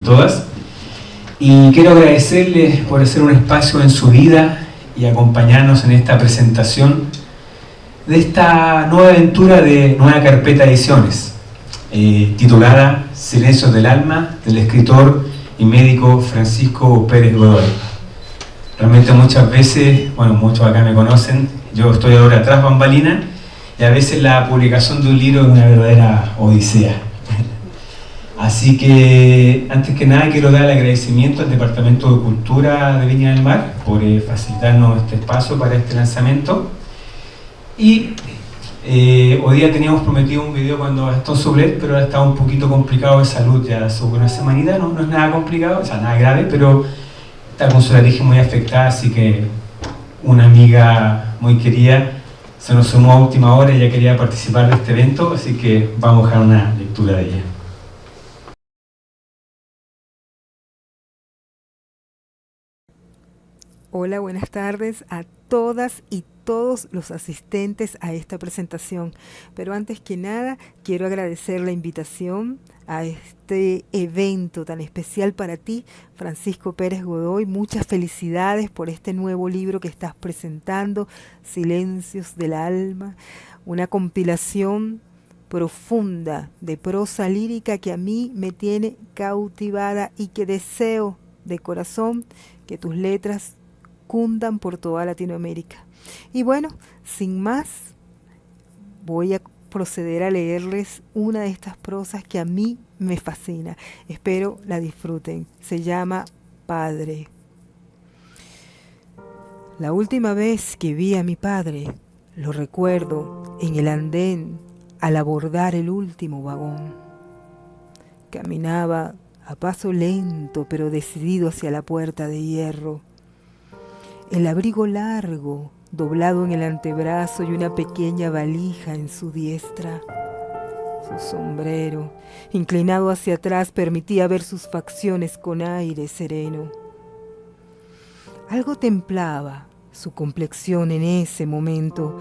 Todas, y quiero agradecerles por hacer un espacio en su vida y acompañarnos en esta presentación de esta nueva aventura de Nueva Carpeta Ediciones, titulada Silencios del Alma, del escritor y médico Francisco Pérez Godoy. Realmente muchas veces, bueno, muchos acá me conocen, yo estoy ahora tras bambalina y a veces la publicación de un libro es una verdadera odisea. Así que, antes que nada, quiero dar el agradecimiento al Departamento de Cultura de Viña del Mar por facilitarnos este espacio para este lanzamiento. Y hoy día teníamos prometido un video cuando Gastón Sublet, pero ahora estaba un poquito complicado de salud, ya sobre una semanita, no es nada complicado, o sea, nada grave, pero está con su laringe muy afectada, así que una amiga muy querida se nos sumó a última hora y ella quería participar de este evento, así que vamos a dejar una lectura de ella. Hola, buenas tardes a todas y todos los asistentes a esta presentación. Pero antes que nada, quiero agradecer la invitación a este evento tan especial para ti, Francisco Pérez Godoy. Muchas felicidades por este nuevo libro que estás presentando, Silencios del Alma, una compilación profunda de prosa lírica que a mí me tiene cautivada y que deseo de corazón que tus letras cundan por toda Latinoamérica. Y bueno, sin más, voy a proceder a leerles una de estas prosas que a mí me fascina. Espero la disfruten. Se llama Padre. La última vez que vi a mi padre, lo recuerdo en el andén al abordar el último vagón. Caminaba a paso lento pero decidido hacia la puerta de hierro. El abrigo largo, doblado en el antebrazo y una pequeña valija en su diestra. Su sombrero, inclinado hacia atrás, permitía ver sus facciones con aire sereno. Algo templaba su complexión en ese momento.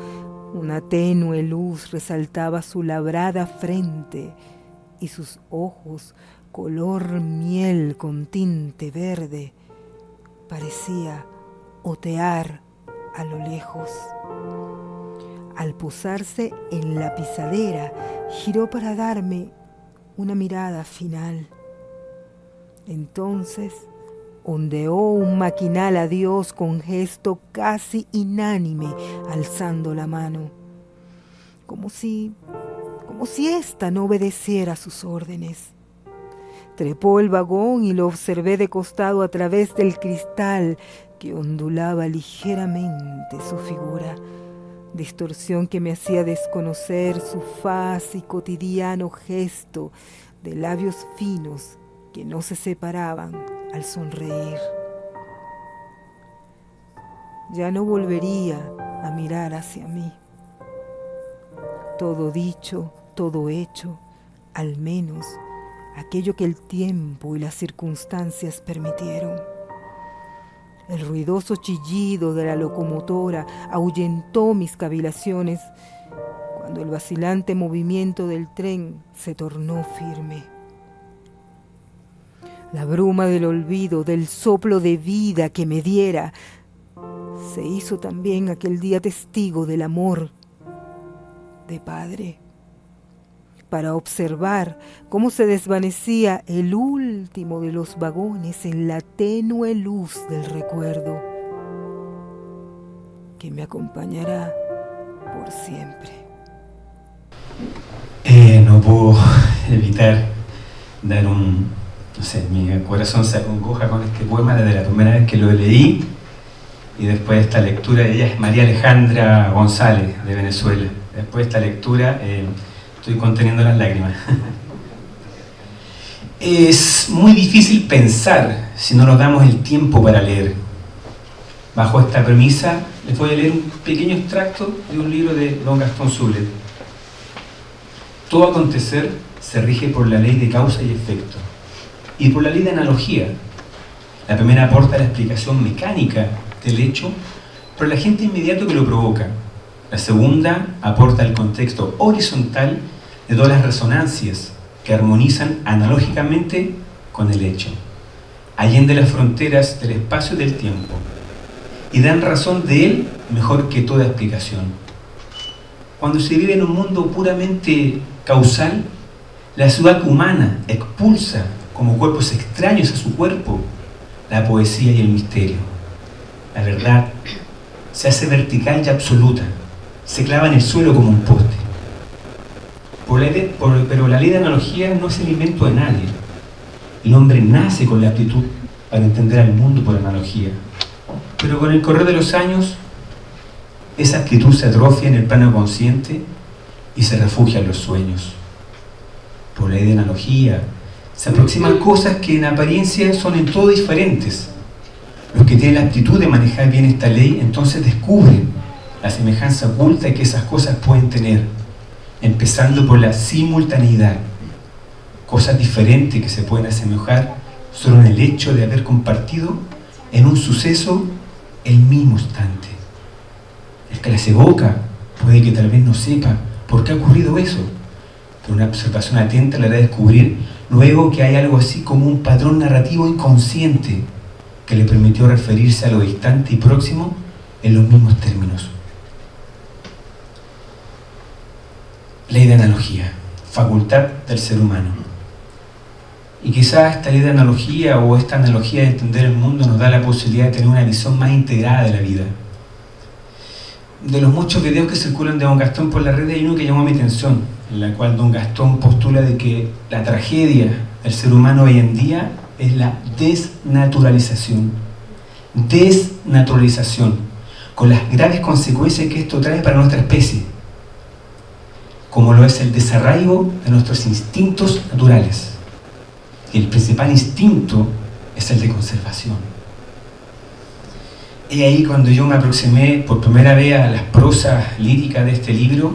Una tenue luz resaltaba su labrada frente y sus ojos, color miel con tinte verde, parecía otear a lo lejos. Al posarse en la pisadera, giró para darme una mirada final. Entonces ondeó un maquinal adiós con gesto casi inánime, alzando la mano, como si ésta no obedeciera sus órdenes. Trepó el vagón y lo observé de costado a través del cristal que ondulaba ligeramente su figura, distorsión que me hacía desconocer su faz y cotidiano gesto de labios finos que no se separaban al sonreír. Ya no volvería a mirar hacia mí. Todo dicho, todo hecho, al menos aquello que el tiempo y las circunstancias permitieron. El ruidoso chillido de la locomotora ahuyentó mis cavilaciones cuando el vacilante movimiento del tren se tornó firme. La bruma del olvido, del soplo de vida que me diera, se hizo también aquel día testigo del amor de padre, para observar cómo se desvanecía el último de los vagones en la tenue luz del recuerdo que me acompañará por siempre. No puedo evitar dar no sé, mi corazón se acongoja con este poema desde la primera vez que lo leí y después de esta lectura. Ella es María Alejandra González, de Venezuela. Después de esta lectura estoy conteniendo las lágrimas. Es muy difícil pensar si no nos damos el tiempo para leer. Bajo esta premisa les voy a leer un pequeño extracto de un libro de don Gastón Sublet. Todo acontecer se rige por la ley de causa y efecto y por la ley de analogía. La primera aporta la explicación mecánica del hecho por el agente inmediato que lo provoca. La segunda aporta el contexto horizontal de todas las resonancias que armonizan analógicamente con el hecho, allende las fronteras del espacio y del tiempo, y dan razón de él mejor que toda explicación. Cuando se vive en un mundo puramente causal, la ciudad humana expulsa como cuerpos extraños a su cuerpo la poesía y el misterio. La verdad se hace vertical y absoluta, se clava en el suelo como un poste. Pero la ley de analogía no es el invento de nadie. El hombre nace con la aptitud para entender al mundo por analogía. Pero con el correr de los años, esa actitud se atrofia en el plano consciente y se refugia en los sueños. Por ley de analogía, se aproximan cosas que en apariencia son en todo diferentes. Los que tienen la aptitud de manejar bien esta ley, entonces descubren la semejanza oculta que esas cosas pueden tener, empezando por la simultaneidad. Cosas diferentes que se pueden asemejar solo en el hecho de haber compartido en un suceso el mismo instante. El que las evoca puede que tal vez no sepa por qué ha ocurrido eso, pero una observación atenta le hará descubrir luego que hay algo así como un patrón narrativo inconsciente que le permitió referirse a lo distante y próximo en los mismos términos. Ley de analogía, facultad del ser humano. Y quizás esta ley de analogía o esta analogía de entender el mundo nos da la posibilidad de tener una visión más integrada de la vida. De los muchos videos que circulan de Don Gastón por la red, hay uno que llamó mi atención, en la cual Don Gastón postula de que la tragedia del ser humano hoy en día es la desnaturalización. Desnaturalización, con las graves consecuencias que esto trae para nuestra especie, como lo es el desarraigo de nuestros instintos naturales. Y el principal instinto es el de conservación. Y ahí cuando yo me aproximé por primera vez a las prosas líricas de este libro,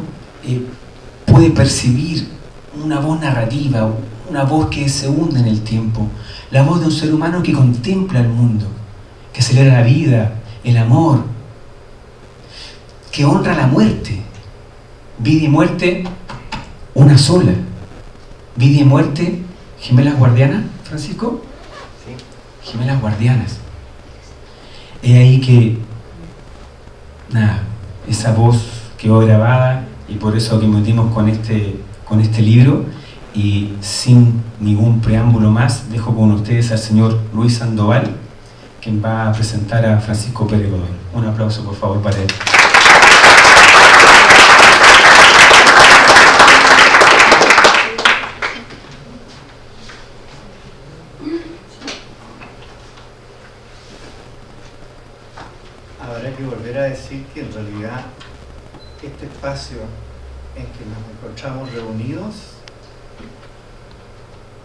pude percibir una voz narrativa, una voz que se hunde en el tiempo, la voz de un ser humano que contempla el mundo, que celebra la vida, el amor, que honra la muerte. Vida y muerte, una sola. Vida y muerte, gemelas guardianas, Francisco. Sí. Gemelas guardianas. Es ahí que, esa voz quedó grabada y por eso que metimos con este libro. Y sin ningún preámbulo más, dejo con ustedes al señor Luis Sandoval, quien va a presentar a Francisco Pérez Godoy. Un aplauso, por favor, para él. Habrá que volver a decir que en realidad este espacio en que nos encontramos reunidos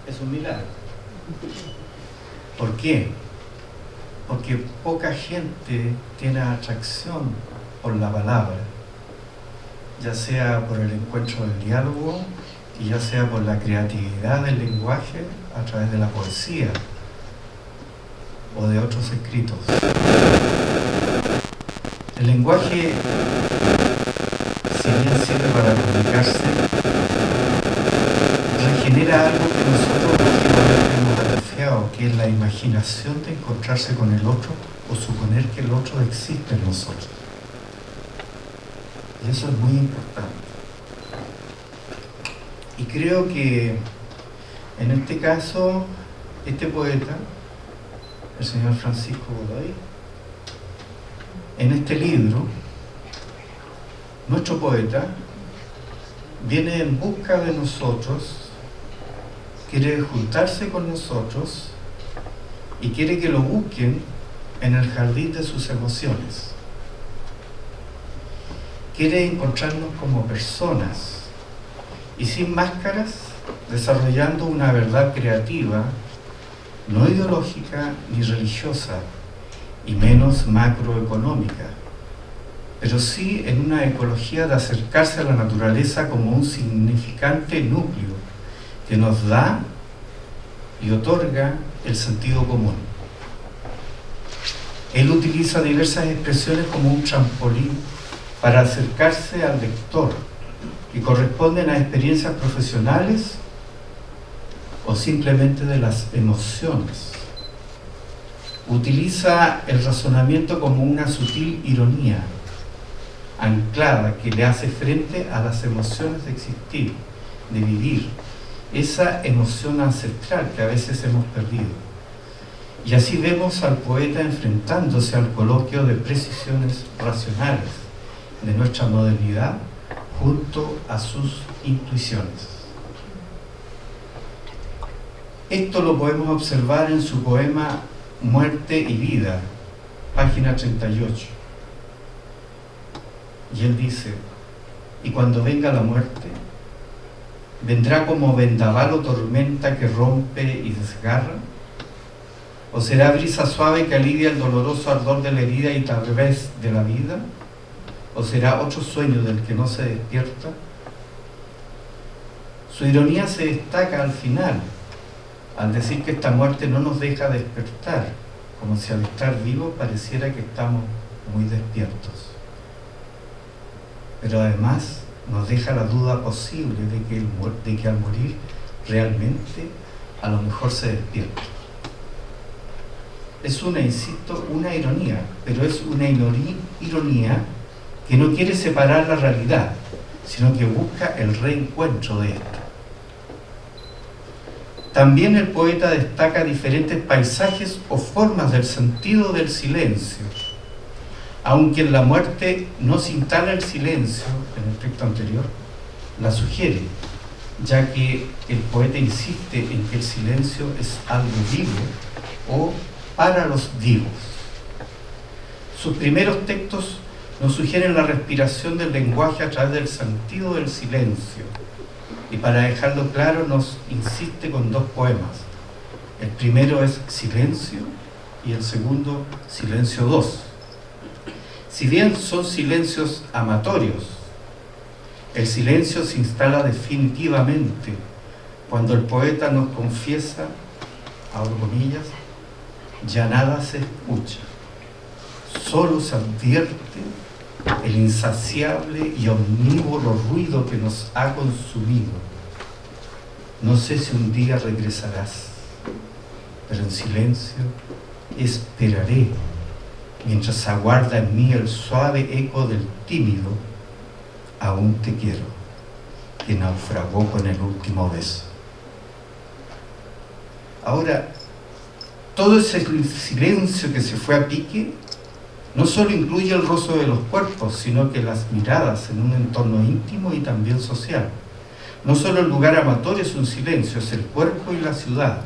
es un milagro. ¿Por qué? Porque poca gente tiene atracción por la palabra, ya sea por el encuentro del diálogo y ya sea por la creatividad del lenguaje a través de la poesía o de otros escritos. El lenguaje, si bien sirve para comunicarse, regenera algo que nosotros últimamente hemos atrofiado, que es la imaginación de encontrarse con el otro o suponer que el otro existe en nosotros. Y eso es muy importante. Y creo que en este caso, este poeta, el señor Francisco Godoy, en este libro, nuestro poeta viene en busca de nosotros, quiere juntarse con nosotros y quiere que lo busquen en el jardín de sus emociones. Quiere encontrarnos como personas y sin máscaras, desarrollando una verdad creativa, no ideológica ni religiosa, y menos macroeconómica, pero sí en una ecología de acercarse a la naturaleza como un significante núcleo que nos da y otorga el sentido común. Él utiliza diversas expresiones como un trampolín para acercarse al lector, que corresponden a experiencias profesionales o simplemente de las emociones. Utiliza el razonamiento como una sutil ironía anclada que le hace frente a las emociones de existir, de vivir, esa emoción ancestral que a veces hemos perdido. Y así vemos al poeta enfrentándose al coloquio de precisiones racionales de nuestra modernidad junto a sus intuiciones. Esto lo podemos observar en su poema Muerte y Vida, página 38. Y él dice: y cuando venga la muerte, ¿vendrá como vendaval o tormenta que rompe y desgarra? ¿O será brisa suave que alivia el doloroso ardor de la herida y tal vez de la vida? ¿O será otro sueño del que no se despierta? Su ironía se destaca al final, al decir que esta muerte no nos deja despertar, como si al estar vivos pareciera que estamos muy despiertos. Pero además nos deja la duda posible de que al morir realmente a lo mejor se despierta. Es una ironía, pero es una ironía que no quiere separar la realidad, sino que busca el reencuentro de esta. También el poeta destaca diferentes paisajes o formas del sentido del silencio, aunque en la muerte no se instala el silencio, en el texto anterior, la sugiere, ya que el poeta insiste en que el silencio es algo vivo o para los vivos. Sus primeros textos nos sugieren la respiración del lenguaje a través del sentido del silencio, y para dejarlo claro nos insiste con dos poemas. El primero es Silencio y el segundo Silencio 2. Si bien son silencios amatorios, el silencio se instala definitivamente cuando el poeta nos confiesa, abro comillas, ya nada se escucha, solo se advierte el insaciable y omnívoro ruido que nos ha consumido. No sé si un día regresarás, pero en silencio esperaré, mientras aguarda en mí el suave eco del tímido aún te quiero, que naufragó con el último beso. Ahora, todo ese silencio que se fue a pique no solo incluye el roce de los cuerpos, sino que las miradas en un entorno íntimo y también social. No solo el lugar amatorio es un silencio, es el cuerpo y la ciudad,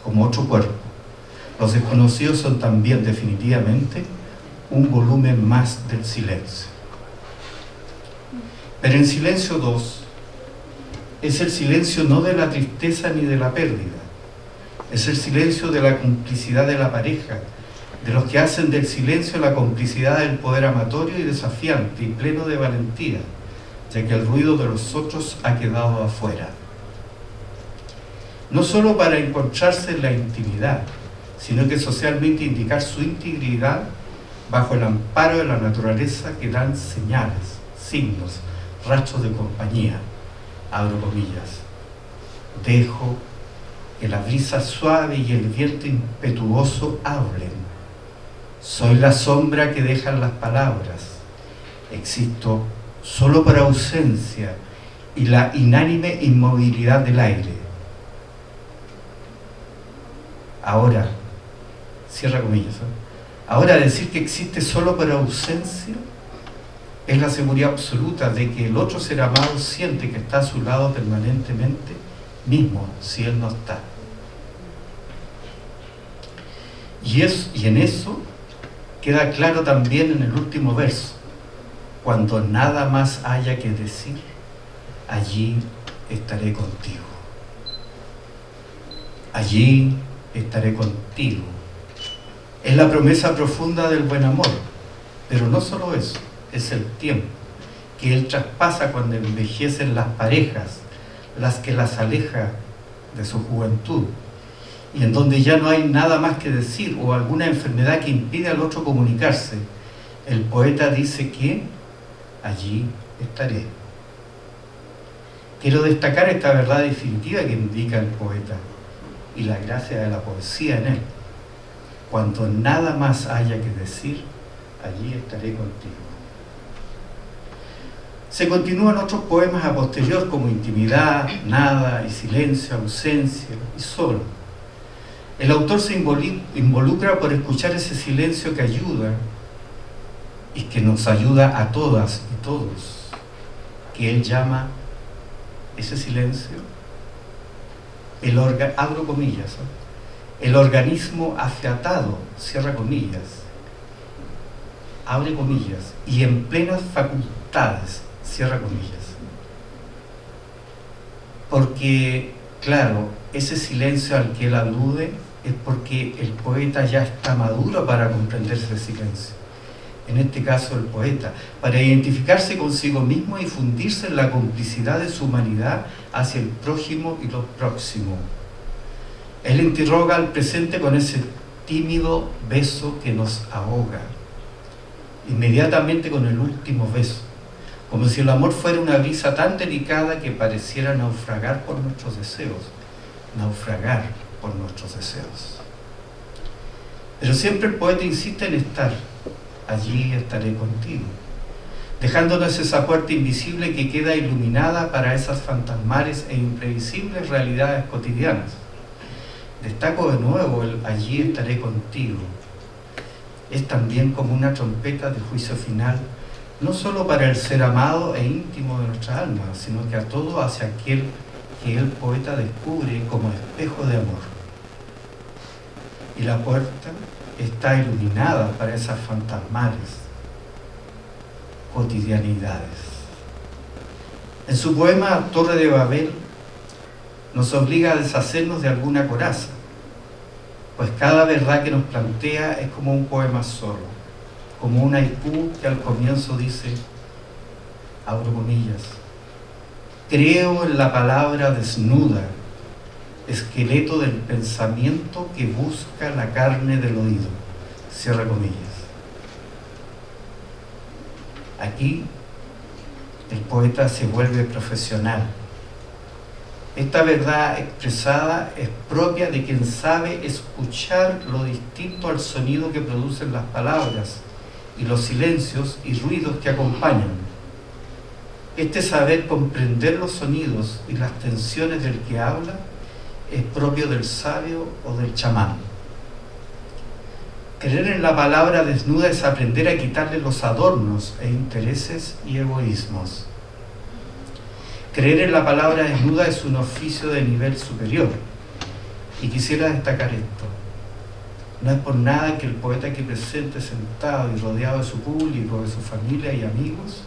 como otro cuerpo. Los desconocidos son también definitivamente un volumen más del silencio. Pero en Silencio 2 es el silencio no de la tristeza ni de la pérdida, es el silencio de la complicidad de la pareja, de los que hacen del silencio la complicidad del poder amatorio y desafiante y pleno de valentía, ya que el ruido de los otros ha quedado afuera. No solo para encontrarse en la intimidad, sino que socialmente indicar su integridad bajo el amparo de la naturaleza que dan señales, signos, rastros de compañía, abro comillas. Dejo que la brisa suave y el viento impetuoso hablen. Soy la sombra que dejan las palabras. Existo solo por ausencia y la inánime inmovilidad del aire. Ahora, cierra comillas, ahora decir que existe solo por ausencia es la seguridad absoluta de que el otro ser amado siente que está a su lado permanentemente, mismo si él no está. Y en eso queda claro también en el último verso: cuando nada más haya que decir, allí estaré contigo. Allí estaré contigo. Es la promesa profunda del buen amor, pero no solo eso, es el tiempo que él traspasa cuando envejecen las parejas, las que las aleja de su juventud, y en donde ya no hay nada más que decir o alguna enfermedad que impide al otro comunicarse. El poeta dice que allí estaré. Quiero destacar esta verdad definitiva que indica el poeta. y la gracia de la poesía en él. Cuando nada más haya que decir, allí estaré contigo. Se continúan otros poemas a posterior como Intimidad, Nada y Silencio, Ausencia y Solo. El autor se involucra por escuchar ese silencio que ayuda y que nos ayuda a todas y todos, que él llama ese silencio, abro comillas, el organismo afiatado, cierra comillas, abre comillas, y en plenas facultades, cierra comillas. Porque, claro, ese silencio al que él alude es porque el poeta ya está maduro para comprender ese silencio. En este caso el poeta, para identificarse consigo mismo y fundirse en la complicidad de su humanidad hacia el prójimo y lo próximo. Él interroga al presente con ese tímido beso que nos ahoga, inmediatamente con el último beso, como si el amor fuera una brisa tan delicada que pareciera naufragar por nuestros deseos, Pero siempre el poeta insiste en estar, allí estaré contigo, dejándonos esa puerta invisible que queda iluminada para esas fantasmales e imprevisibles realidades cotidianas. Destaco de nuevo el allí estaré contigo. Es también como una trompeta de juicio final, no solo para el ser amado e íntimo de nuestra alma, sino que a todo hacia aquel que el poeta descubre como espejo de amor. Y la puerta está iluminada para esas fantasmales cotidianidades. En su poema Torre de Babel nos obliga a deshacernos de alguna coraza, pues cada verdad que nos plantea es como un poema solo, como un haiku que al comienzo dice, abro comillas, creo en la palabra desnuda, esqueleto del pensamiento que busca la carne del oído, cierra comillas. Aquí el poeta se vuelve profesional. Esta verdad expresada es propia de quien sabe escuchar lo distinto al sonido que producen las palabras y los silencios y ruidos que acompañan. Este saber comprender los sonidos y las tensiones del que habla es propio del sabio o del chamán. Creer en la palabra desnuda es aprender a quitarle los adornos e intereses y egoísmos. Creer en la palabra desnuda es un oficio de nivel superior. Y quisiera destacar esto. No es por nada que el poeta aquí presente, sentado y rodeado de su público, de su familia y amigos,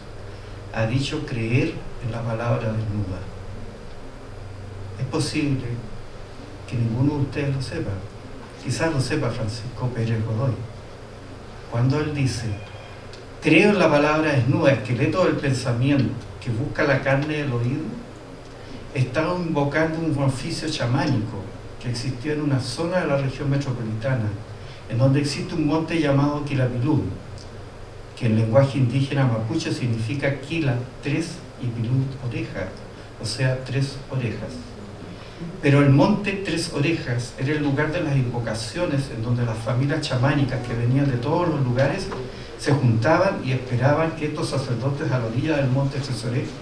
ha dicho creer en la palabra desnuda. Es posible que ninguno de ustedes lo sepa. Quizás lo sepa Francisco Pérez Godoy. Cuando él dice, creo en la palabra desnuda, esqueleto del pensamiento, que busca la carne del oído, estaba invocando un oficio chamánico que existió en una zona de la región metropolitana, en donde existe un monte llamado Quilapilún, que en lenguaje indígena mapuche significa Quila, 3 y Pilut, oreja, o sea, 3 orejas. Pero el monte Tres Orejas era el lugar de las invocaciones en donde las familias chamánicas que venían de todos los lugares se juntaban y esperaban que estos sacerdotes a la orilla del monte Tres Orejas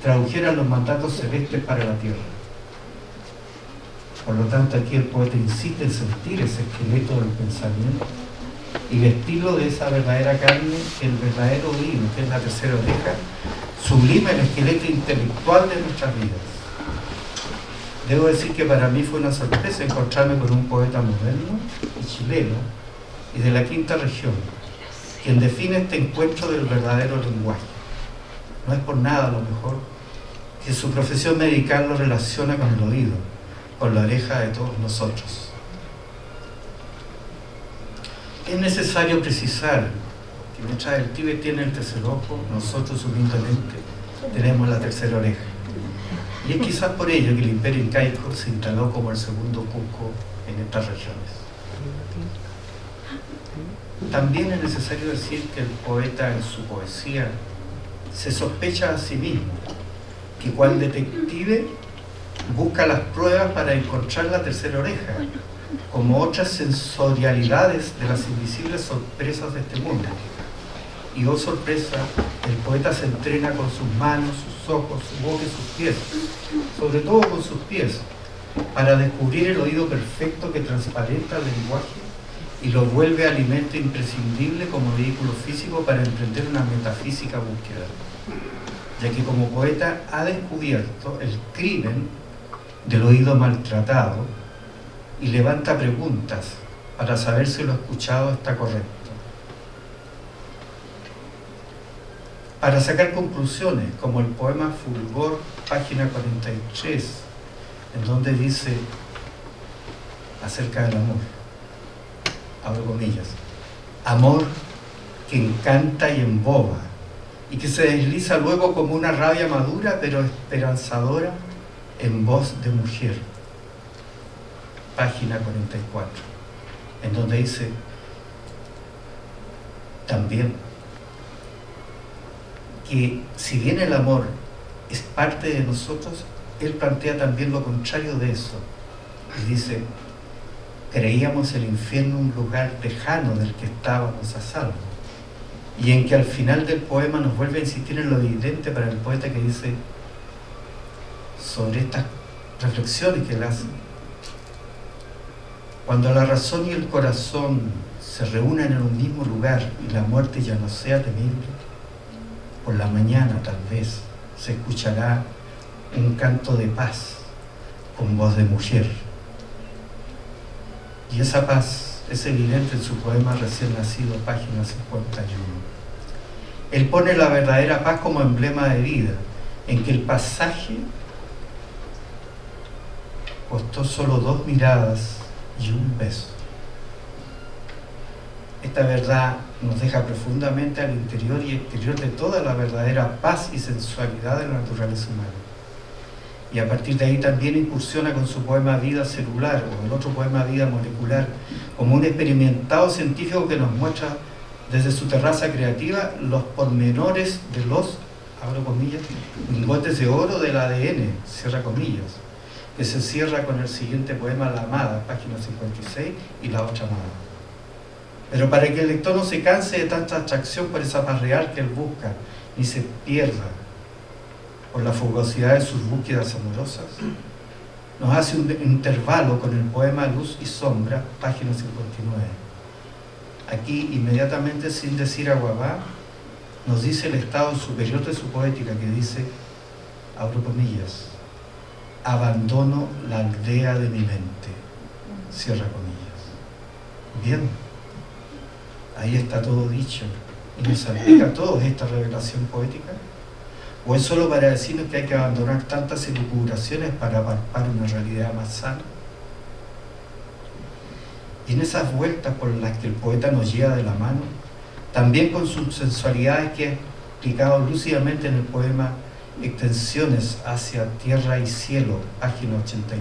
tradujeran los mandatos celestes para la tierra. Por lo tanto, aquí el poeta insiste en sentir ese esqueleto del pensamiento y vestirlo de esa verdadera carne, el verdadero oído, que es la tercera oreja, sublima el esqueleto intelectual de nuestras vidas. Debo decir que para mí fue una sorpresa encontrarme con un poeta moderno y chileno y de la quinta región, quien define este encuentro del verdadero lenguaje. No es por nada, a lo mejor, que su profesión medical lo relaciona con el oído, con la oreja de todos nosotros. Es necesario precisar que mientras el Tíbet tiene el tercer ojo, nosotros humildemente tenemos la tercera oreja. Y es quizás por ello que el imperio incaico se instaló como el segundo Cusco en estas regiones. También es necesario decir que el poeta en su poesía se sospecha a sí mismo, que cual detective busca las pruebas para encontrar la tercera oreja, como otras sensorialidades de las invisibles sorpresas de este mundo. Y oh sorpresa, el poeta se entrena con sus manos, sus ojos, su boca y sus pies, sobre todo con sus pies, para descubrir el oído perfecto que transparenta el lenguaje y lo vuelve alimento imprescindible como vehículo físico para emprender una metafísica búsqueda, ya que como poeta ha descubierto el crimen del oído maltratado y levanta preguntas para saber si lo escuchado está correcto. Para sacar conclusiones, como el poema Fulgor, página 43, en donde dice acerca del amor, abro comillas, amor que encanta y emboba, y que se desliza luego como una rabia madura pero esperanzadora en voz de mujer, página 44, en donde dice también que si bien el amor es parte de nosotros, él plantea también lo contrario de eso, y dice: creíamos el infierno un lugar lejano del que estábamos a salvo. Y en que al final del poema nos vuelve a insistir en lo evidente para el poeta, que dice sobre estas reflexiones que él hace: cuando la razón y el corazón se reúnan en un mismo lugar y la muerte ya no sea temible, por la mañana tal vez se escuchará un canto de paz con voz de mujer. Y esa paz es evidente en su poema Recién nacido, página 51. Él pone la verdadera paz como emblema de vida, en que el pasaje costó solo 2 miradas y un beso. Esta verdad nos deja profundamente al interior y exterior de toda la verdadera paz y sensualidad de la naturaleza humana. Y a partir de ahí también incursiona con su poema Vida Celular, o el otro poema Vida Molecular, como un experimentado científico que nos muestra desde su terraza creativa los pormenores de los, abro comillas, lingotes de oro del ADN, cierra comillas, que se cierra con el siguiente poema La Amada, página 56, y La Otra Amada. Pero para que el lector no se canse de tanta atracción por esa paz real que él busca, ni se pierda por la fugacidad de sus búsquedas amorosas, nos hace un intervalo con el poema Luz y Sombra, página 59. Aquí, inmediatamente, sin decir aguabá, nos dice el estado superior de su poética, que dice, abro comillas, abandono la aldea de mi mente, cierra comillas. Bien, ahí está todo dicho, y nos aplica a todos esta revelación poética. ¿O es solo para decirnos que hay que abandonar tantas elucubraciones para palpar una realidad más sana? Y en esas vueltas por las que el poeta nos lleva de la mano, también con sus sensualidades que ha explicado lúcidamente en el poema Extensiones hacia Tierra y Cielo, página 89.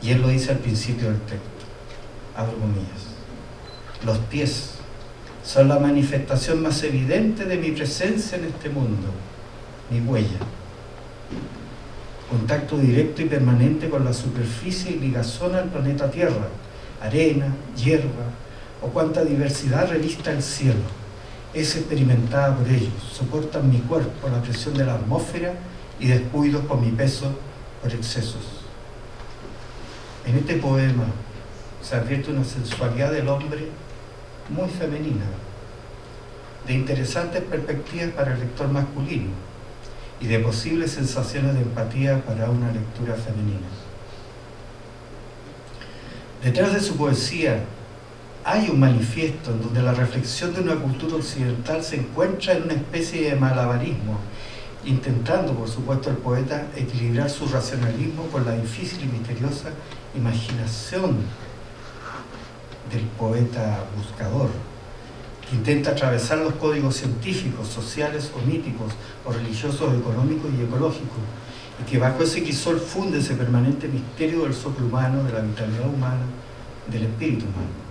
Y él lo dice al principio del texto, abro comillas, los pies son la manifestación más evidente de mi presencia en este mundo, mi huella. Contacto directo y permanente con la superficie y ligazón al planeta Tierra, arena, hierba o cuanta diversidad revista el cielo. Es experimentada por ellos, soportan mi cuerpo la presión de la atmósfera y descuidos por mi peso por excesos. En este poema se advierte una sensualidad del hombre muy femenina, de interesantes perspectivas para el lector masculino y de posibles sensaciones de empatía para una lectura femenina. Detrás de su poesía hay un manifiesto en donde la reflexión de una cultura occidental se encuentra en una especie de malabarismo, intentando, por supuesto, el poeta equilibrar su racionalismo con la difícil y misteriosa imaginación del poeta buscador, que intenta atravesar los códigos científicos, sociales o míticos, o religiosos, económicos y ecológicos, y que bajo ese crisol funde ese permanente misterio del soplo humano, de la vitalidad humana, del espíritu humano.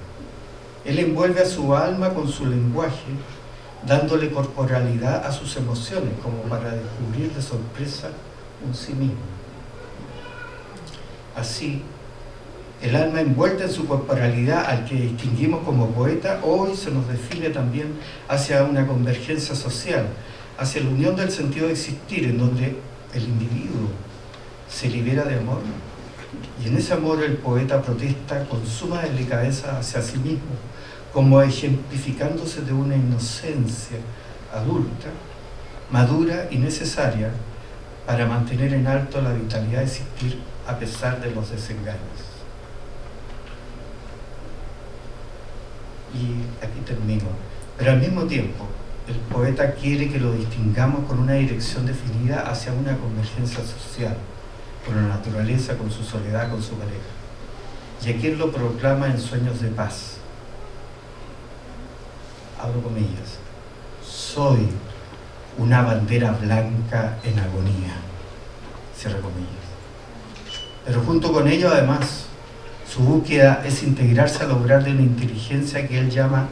Él envuelve a su alma con su lenguaje, dándole corporalidad a sus emociones, como para descubrir de sorpresa un sí mismo. Así, el alma envuelta en su corporalidad al que distinguimos como poeta, hoy se nos define también hacia una convergencia social, hacia la unión del sentido de existir, en donde el individuo se libera de amor, y en ese amor el poeta protesta con suma delicadeza hacia sí mismo, como ejemplificándose de una inocencia adulta, madura y necesaria para mantener en alto la vitalidad de existir a pesar de los desengaños. Y aquí termino. Pero al mismo tiempo, el poeta quiere que lo distingamos con una dirección definida hacia una convergencia social, con la naturaleza, con su soledad, con su pareja. Y aquí él lo proclama en Sueños de Paz. Abro comillas. Soy una bandera blanca en agonía. Cierra comillas. Pero junto con ello, además, su búsqueda es integrarse al obrar de una inteligencia que él llama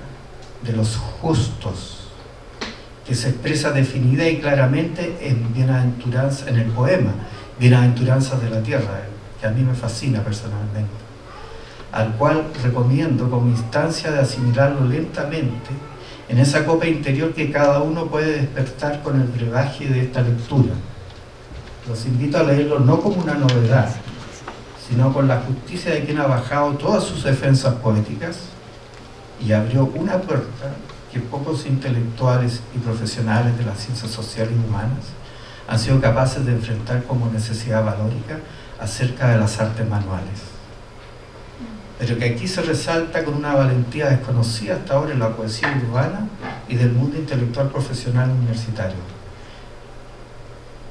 de los justos, que se expresa definida y claramente en Bienaventuranza, en el poema Bienaventuranzas de la Tierra, que a mí me fascina personalmente, al cual recomiendo como instancia de asimilarlo lentamente en esa copa interior que cada uno puede despertar con el brebaje de esta lectura. Los invito a leerlo no como una novedad, sino con la justicia de quien ha bajado todas sus defensas poéticas y abrió una puerta que pocos intelectuales y profesionales de las ciencias sociales y humanas han sido capaces de enfrentar como necesidad valórica acerca de las artes manuales. Pero que aquí se resalta con una valentía desconocida hasta ahora en la poesía urbana y del mundo intelectual profesional universitario.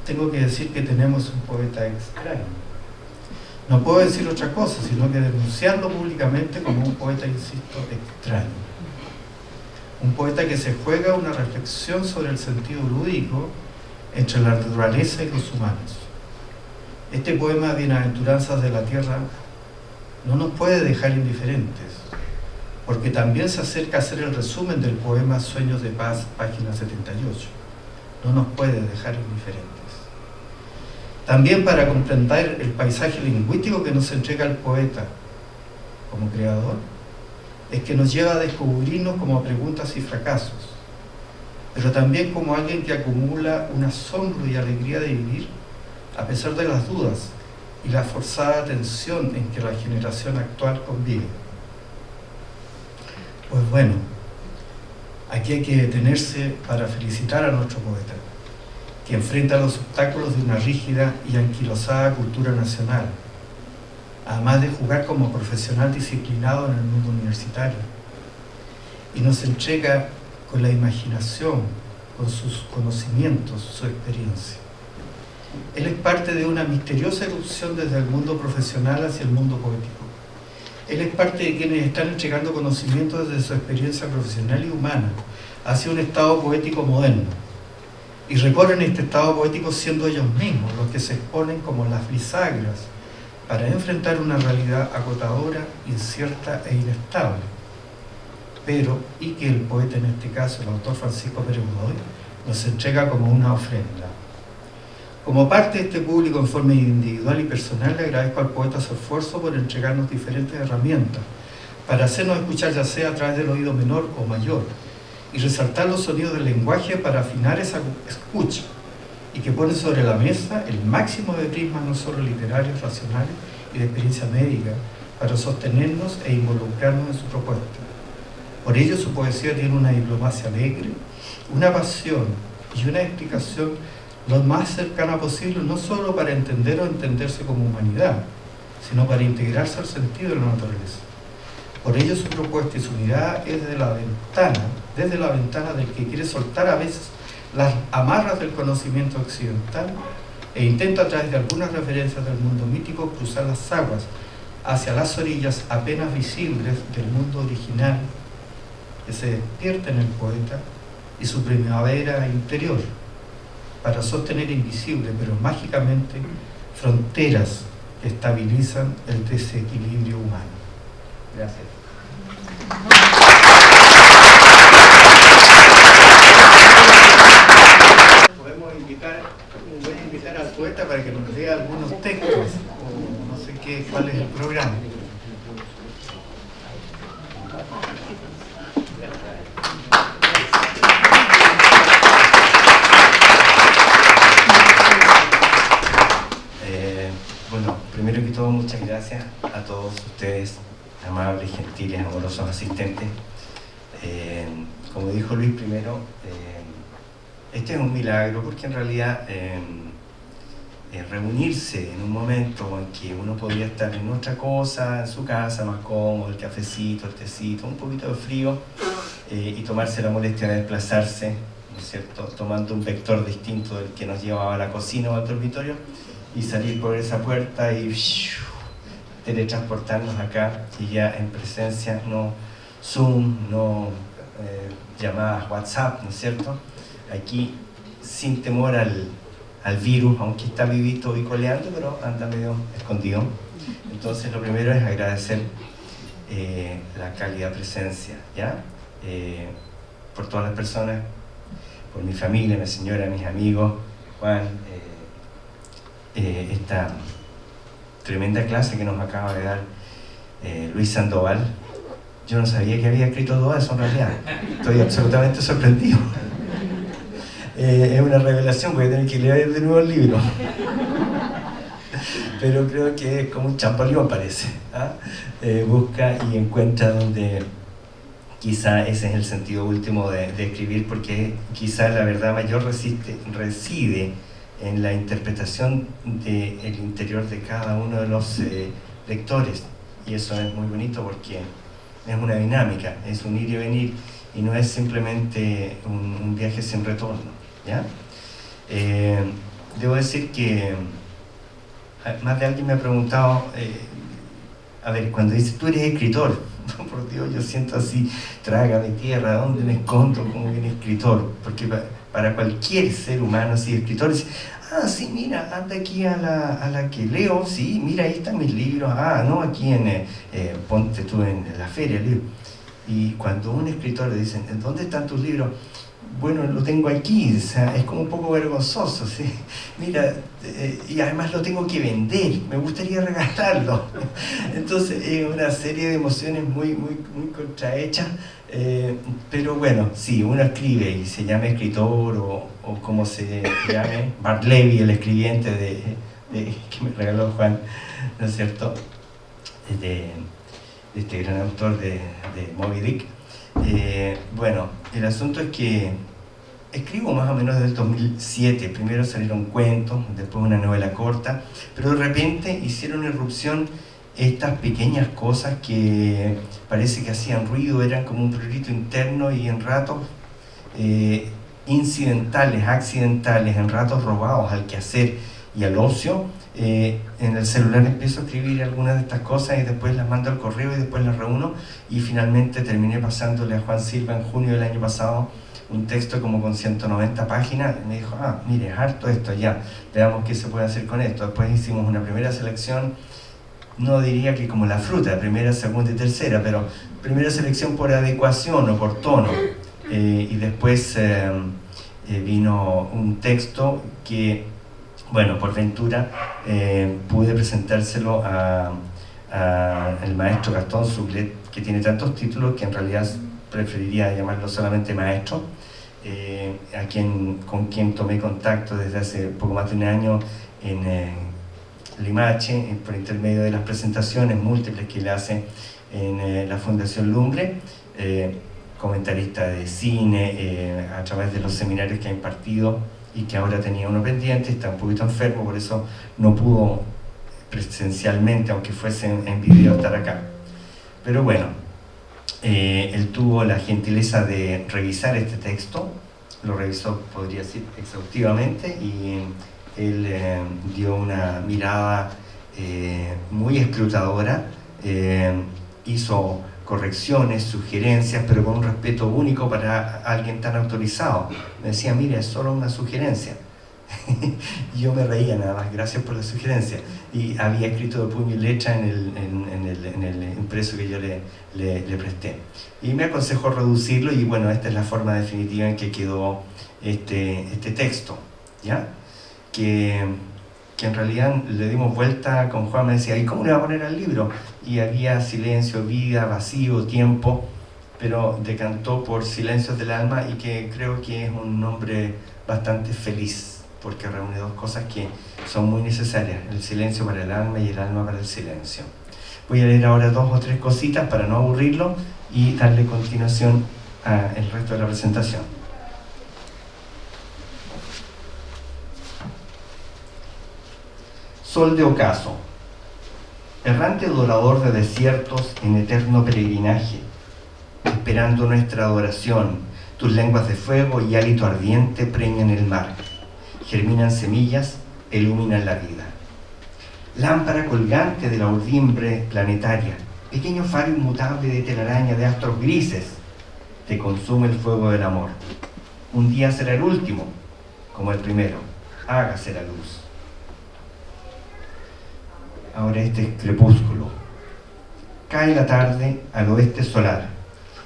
Tengo que decir que tenemos un poeta extraño. No puedo decir otra cosa, sino que denunciarlo públicamente como un poeta, insisto, extraño. Un poeta que se juega una reflexión sobre el sentido lúdico entre la naturaleza y los humanos. Este poema Bienaventuranzas de la Tierra no nos puede dejar indiferentes, porque también se acerca a ser el resumen del poema Sueños de Paz, página 78. No nos puede dejar indiferentes. También para comprender el paisaje lingüístico que nos entrega el poeta como creador, es que nos lleva a descubrirnos como preguntas y fracasos, pero también como alguien que acumula un asombro y alegría de vivir a pesar de las dudas y la forzada tensión en que la generación actual convive. Pues bueno, aquí hay que detenerse para felicitar a nuestro poeta, que enfrenta los obstáculos de una rígida y anquilosada cultura nacional, además de jugar como profesional disciplinado en el mundo universitario, y nos entrega con la imaginación, con sus conocimientos, su experiencia. Él es parte de una misteriosa erupción desde el mundo profesional hacia el mundo poético. Él es parte de quienes están entregando conocimientos desde su experiencia profesional y humana hacia un estado poético moderno. Y recorren este estado poético siendo ellos mismos los que se exponen como las bisagras para enfrentar una realidad acotadora, incierta e inestable. Pero, y que el poeta en este caso, el autor Francisco Pérez Godoy, nos entrega como una ofrenda. Como parte de este público en forma individual y personal, le agradezco al poeta su esfuerzo por entregarnos diferentes herramientas para hacernos escuchar, ya sea a través del oído menor o mayor, y resaltar los sonidos del lenguaje para afinar esa escucha, y que pone sobre la mesa el máximo de prismas no solo literarios, racionales y de experiencia médica, para sostenernos e involucrarnos en su propuesta. Por ello su poesía tiene una diplomacia alegre, una pasión y una explicación lo más cercana posible, no solo para entender o entenderse como humanidad, sino para integrarse al sentido de la naturaleza. Por ello su propuesta y su mirada es desde la ventana del que quiere soltar a veces las amarras del conocimiento occidental e intenta a través de algunas referencias del mundo mítico cruzar las aguas hacia las orillas apenas visibles del mundo original que se despierta en el poeta y su primavera interior, para sostener invisible, pero mágicamente, fronteras que estabilizan el desequilibrio humano. Gracias. Voy a invitar al poeta para que nos lea algunos textos, o no sé cuál es el programa. Bueno, primero que todo, muchas gracias a todos ustedes, amables, gentiles, amorosos asistentes. Como dijo Luis primero, este es un milagro porque en realidad reunirse en un momento en que uno podría estar en otra cosa, en su casa, más cómodo, el cafecito, el tecito, un poquito de frío, y tomarse la molestia de desplazarse, ¿no es cierto?, tomando un vector distinto del que nos llevaba a la cocina o al dormitorio, y salir por esa puerta y teletransportarnos acá, y ya en presencia, no Zoom, no llamadas WhatsApp, ¿no es cierto?, aquí sin temor al virus, aunque está vivito y coleando, pero anda medio escondido. Entonces lo primero es agradecer la cálida presencia, ¿ya? Por todas las personas, por mi familia, mi señora, mis amigos, Juan, esta tremenda clase que nos acaba de dar Luis Sandoval. Yo no sabía que había escrito todo eso en realidad, estoy absolutamente sorprendido. Es una revelación, voy a tener que leer de nuevo el libro. Pero creo que es como un champollion, parece, ¿ah? Busca y encuentra donde quizá ese es el sentido último de escribir, porque quizá la verdad mayor reside en la interpretación del interior de cada uno de los lectores, y eso es muy bonito porque es una dinámica, es un ir y venir, y no es simplemente un viaje sin retorno, ¿ya? Debo decir que más de alguien me ha preguntado, a ver, cuando dices tú eres escritor, por Dios, yo siento así, trágame tierra, ¿dónde me escondo como un escritor? Porque para cualquier ser humano, si escritor dice, ah, sí, mira, anda aquí a la que leo, sí, mira, ahí están mis libros, ah, no, aquí ponte tú en la feria, libro. Y cuando un escritor le dicen, ¿dónde están tus libros? Bueno, lo tengo aquí, o sea, es como un poco vergonzoso, ¿sí? Mira, y además lo tengo que vender, me gustaría regalarlo. Entonces es una serie de emociones muy contrahechas, pero bueno, sí, uno escribe y se llama escritor o como se llame, Bart Levy, el escribiente que me regaló Juan, ¿no es cierto?, de este gran autor de Moby Dick. Bueno, el asunto es que escribo más o menos desde el 2007. Primero salieron cuentos, después una novela corta, pero de repente hicieron irrupción estas pequeñas cosas que parece que hacían ruido, eran como un prurito interno, y en ratos incidentales, accidentales, en ratos robados al quehacer y al ocio, en el celular empiezo a escribir algunas de estas cosas y después las mando al correo y después las reúno, y finalmente terminé pasándole a Juan Silva en junio del año pasado un texto como con 190 páginas, y me dijo, ah, mire, es harto esto, ya, veamos qué se puede hacer con esto. Después hicimos una primera selección, no diría que como la fruta, primera, segunda y tercera, pero primera selección por adecuación o por tono, y después vino un texto que, bueno, por ventura pude presentárselo al maestro Gastón Sublet, que tiene tantos títulos que en realidad preferiría llamarlo solamente maestro, con quien tomé contacto desde hace poco más de un año en Limache, por intermedio de las presentaciones múltiples que le hace en la Fundación Lumbre, comentarista de cine, a través de los seminarios que ha impartido, y que ahora tenía uno pendiente, está un poquito enfermo, por eso no pudo presencialmente, aunque fuese en video, estar acá. Pero bueno, él tuvo la gentileza de revisar este texto, lo revisó, podría decir, exhaustivamente, y él dio una mirada muy escrutadora, hizo correcciones, sugerencias, pero con un respeto único para alguien tan autorizado. Me decía, mira, es solo una sugerencia. Y yo me reía nada más, gracias por la sugerencia. Y había escrito de puño y letra en el impreso que yo le presté. Y me aconsejó reducirlo, y bueno, esta es la forma definitiva en que quedó este texto, ¿ya? Que que en realidad le dimos vuelta con Juan, me decía, ¿y cómo le va a poner al libro? Y había silencio, vida, vacío, tiempo, pero decantó por Silencios del Alma, y que creo que es un nombre bastante feliz, porque reúne dos cosas que son muy necesarias, el silencio para el alma y el alma para el silencio. Voy a leer ahora 2 o 3 cositas para no aburrirlo y darle continuación al resto de la presentación. Sol de ocaso, errante adorador de desiertos en eterno peregrinaje, esperando nuestra adoración, tus lenguas de fuego y hálito ardiente preñan el mar, germinan semillas, iluminan la vida. Lámpara colgante de la urdimbre planetaria, pequeño faro inmutable de telaraña de astros grises, te consume el fuego del amor. Un día será el último, como el primero, hágase la luz. Ahora este es crepúsculo. Cae la tarde al oeste solar,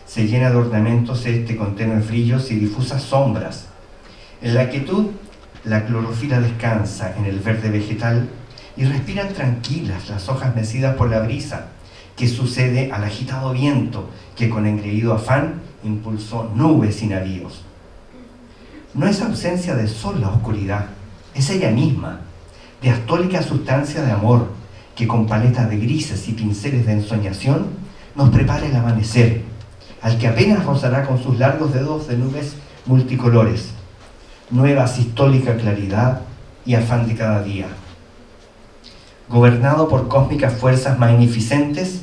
se llena de ornamentos este con tenues brillos y difusas sombras. En la quietud, la clorofila descansa en el verde vegetal y respiran tranquilas las hojas mecidas por la brisa, que sucede al agitado viento que con engreído afán impulsó nubes y navíos. No es ausencia de sol la oscuridad, es ella misma, de astólica sustancia de amor, que con paletas de grises y pinceles de ensoñación nos prepara el amanecer, al que apenas rozará con sus largos dedos de nubes multicolores, nueva sistólica claridad y afán de cada día. Gobernado por cósmicas fuerzas magnificentes,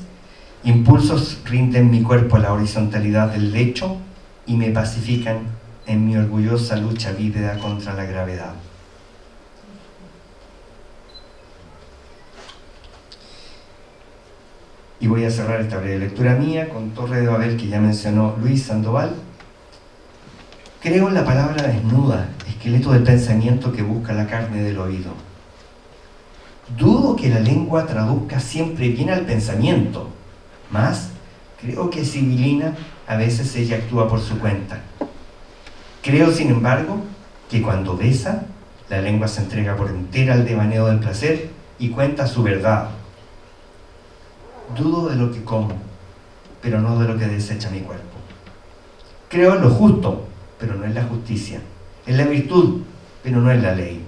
impulsos rinden mi cuerpo a la horizontalidad del lecho y me pacifican en mi orgullosa lucha vívida contra la gravedad. Y voy a cerrar esta breve lectura mía con Torre de Babel, que ya mencionó Luis Sandoval. Creo en la palabra desnuda, esqueleto del pensamiento que busca la carne del oído. Dudo que la lengua traduzca siempre bien al pensamiento, mas creo que sibilina a veces ella actúa por su cuenta. Creo, sin embargo, que cuando besa, la lengua se entrega por entera al devaneo del placer y cuenta su verdad. Dudo de lo que como, pero no de lo que desecha mi cuerpo. Creo en lo justo, pero no en la justicia. En la virtud, pero no en la ley.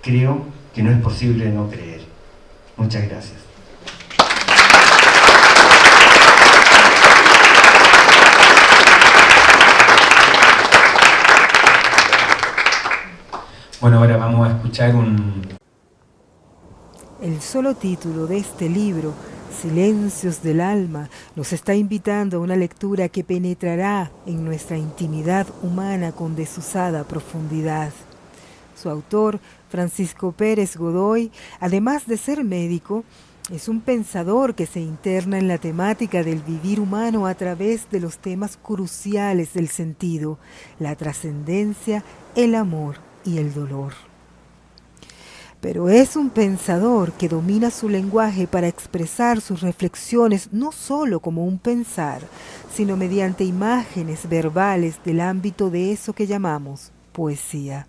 Creo que no es posible no creer. Muchas gracias. Bueno, ahora vamos a escuchar El solo título de este libro, Silencios del Alma, nos está invitando a una lectura que penetrará en nuestra intimidad humana con desusada profundidad. Su autor, Francisco Pérez Godoy, además de ser médico, es un pensador que se interna en la temática del vivir humano a través de los temas cruciales del sentido, la trascendencia, el amor y el dolor. Pero es un pensador que domina su lenguaje para expresar sus reflexiones no solo como un pensar, sino mediante imágenes verbales del ámbito de eso que llamamos poesía.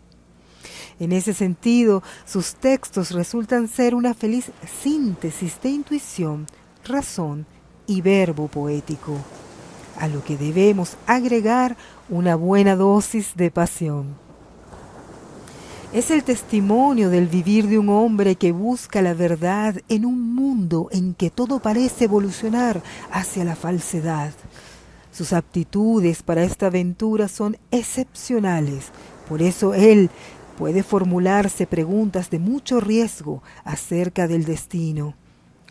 En ese sentido, sus textos resultan ser una feliz síntesis de intuición, razón y verbo poético, a lo que debemos agregar una buena dosis de pasión. Es el testimonio del vivir de un hombre que busca la verdad en un mundo en que todo parece evolucionar hacia la falsedad. Sus aptitudes para esta aventura son excepcionales, por eso él puede formularse preguntas de mucho riesgo acerca del destino,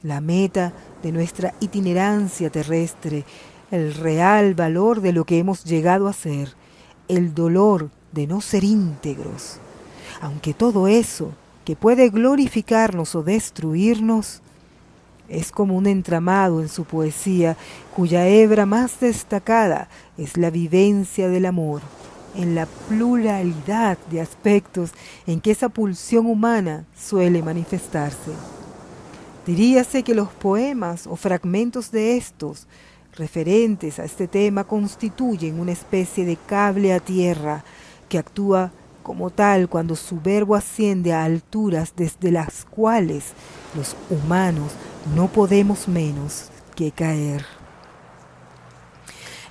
la meta de nuestra itinerancia terrestre, el real valor de lo que hemos llegado a ser, el dolor de no ser íntegros. Aunque todo eso, que puede glorificarnos o destruirnos, es como un entramado en su poesía, cuya hebra más destacada es la vivencia del amor, en la pluralidad de aspectos en que esa pulsión humana suele manifestarse. Diríase que los poemas o fragmentos de estos, referentes a este tema, constituyen una especie de cable a tierra que actúa Como tal, cuando su verbo asciende a alturas desde las cuales los humanos no podemos menos que caer.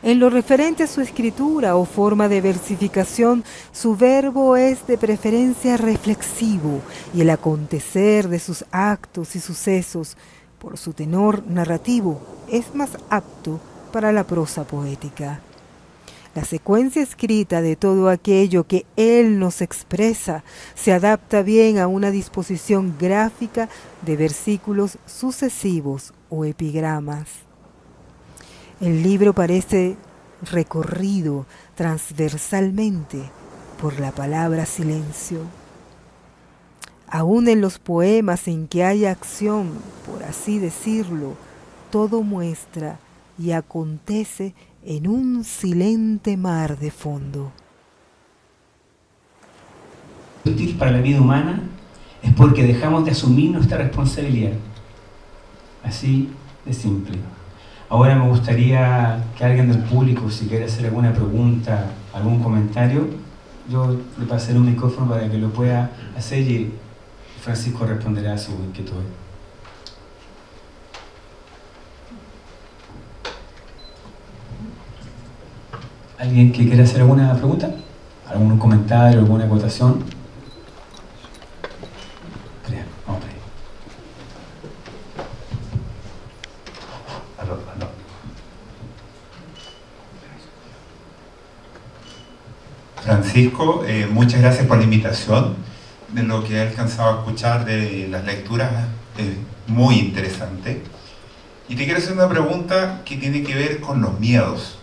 En lo referente a su escritura o forma de versificación, su verbo es de preferencia reflexivo y el acontecer de sus actos y sucesos, por su tenor narrativo, es más apto para la prosa poética. La secuencia escrita de todo aquello que él nos expresa se adapta bien a una disposición gráfica de versículos sucesivos o epigramas. El libro parece recorrido transversalmente por la palabra silencio. Aún en los poemas en que hay acción, por así decirlo, todo muestra y acontece en un silente mar de fondo. Útil para la vida humana es porque dejamos de asumir nuestra responsabilidad. Así de simple. Ahora me gustaría que alguien del público, si quiere hacer alguna pregunta, algún comentario, yo le pasaré un micrófono para que lo pueda hacer y Francisco responderá a su inquietud. ¿Alguien que quiera hacer alguna pregunta? ¿Algún comentario, alguna acotación? Vamos por ahí. Francisco, muchas gracias por la invitación. De lo que he alcanzado a escuchar de las lecturas es muy interesante. Y te quiero hacer una pregunta que tiene que ver con los miedos.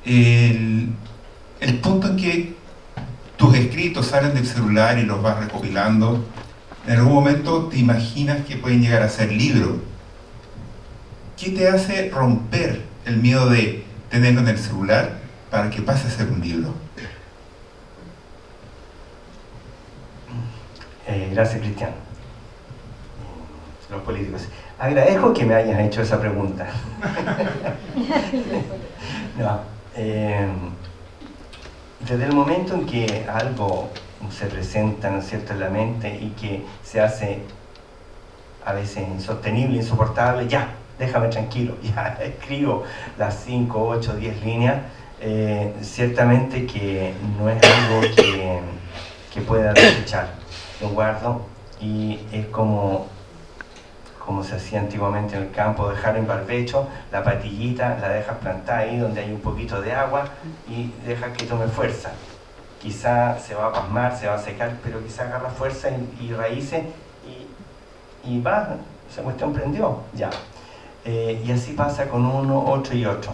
El punto en que tus escritos salen del celular y los vas recopilando, en algún momento te imaginas que pueden llegar a ser libros. ¿Qué te hace romper el miedo de tenerlo en el celular para que pase a ser un libro? Gracias, Cristian. Los políticos. Agradezco que me hayas hecho esa pregunta. No, desde el momento en que algo se presenta, ¿no es cierto?, en la mente y que se hace a veces insostenible, insoportable, ya, déjame tranquilo, ya escribo las 5, 8, 10 líneas, ciertamente que no es algo que pueda desechar. Lo guardo y es como se hacía antiguamente en el campo, dejar en barbecho la patillita, la dejas plantada ahí donde hay un poquito de agua y dejas que tome fuerza. Quizá se va a pasmar, se va a secar, pero quizá agarra fuerza y raíces y va, esa cuestión prendió, ya. Y así pasa con uno, otro y otro.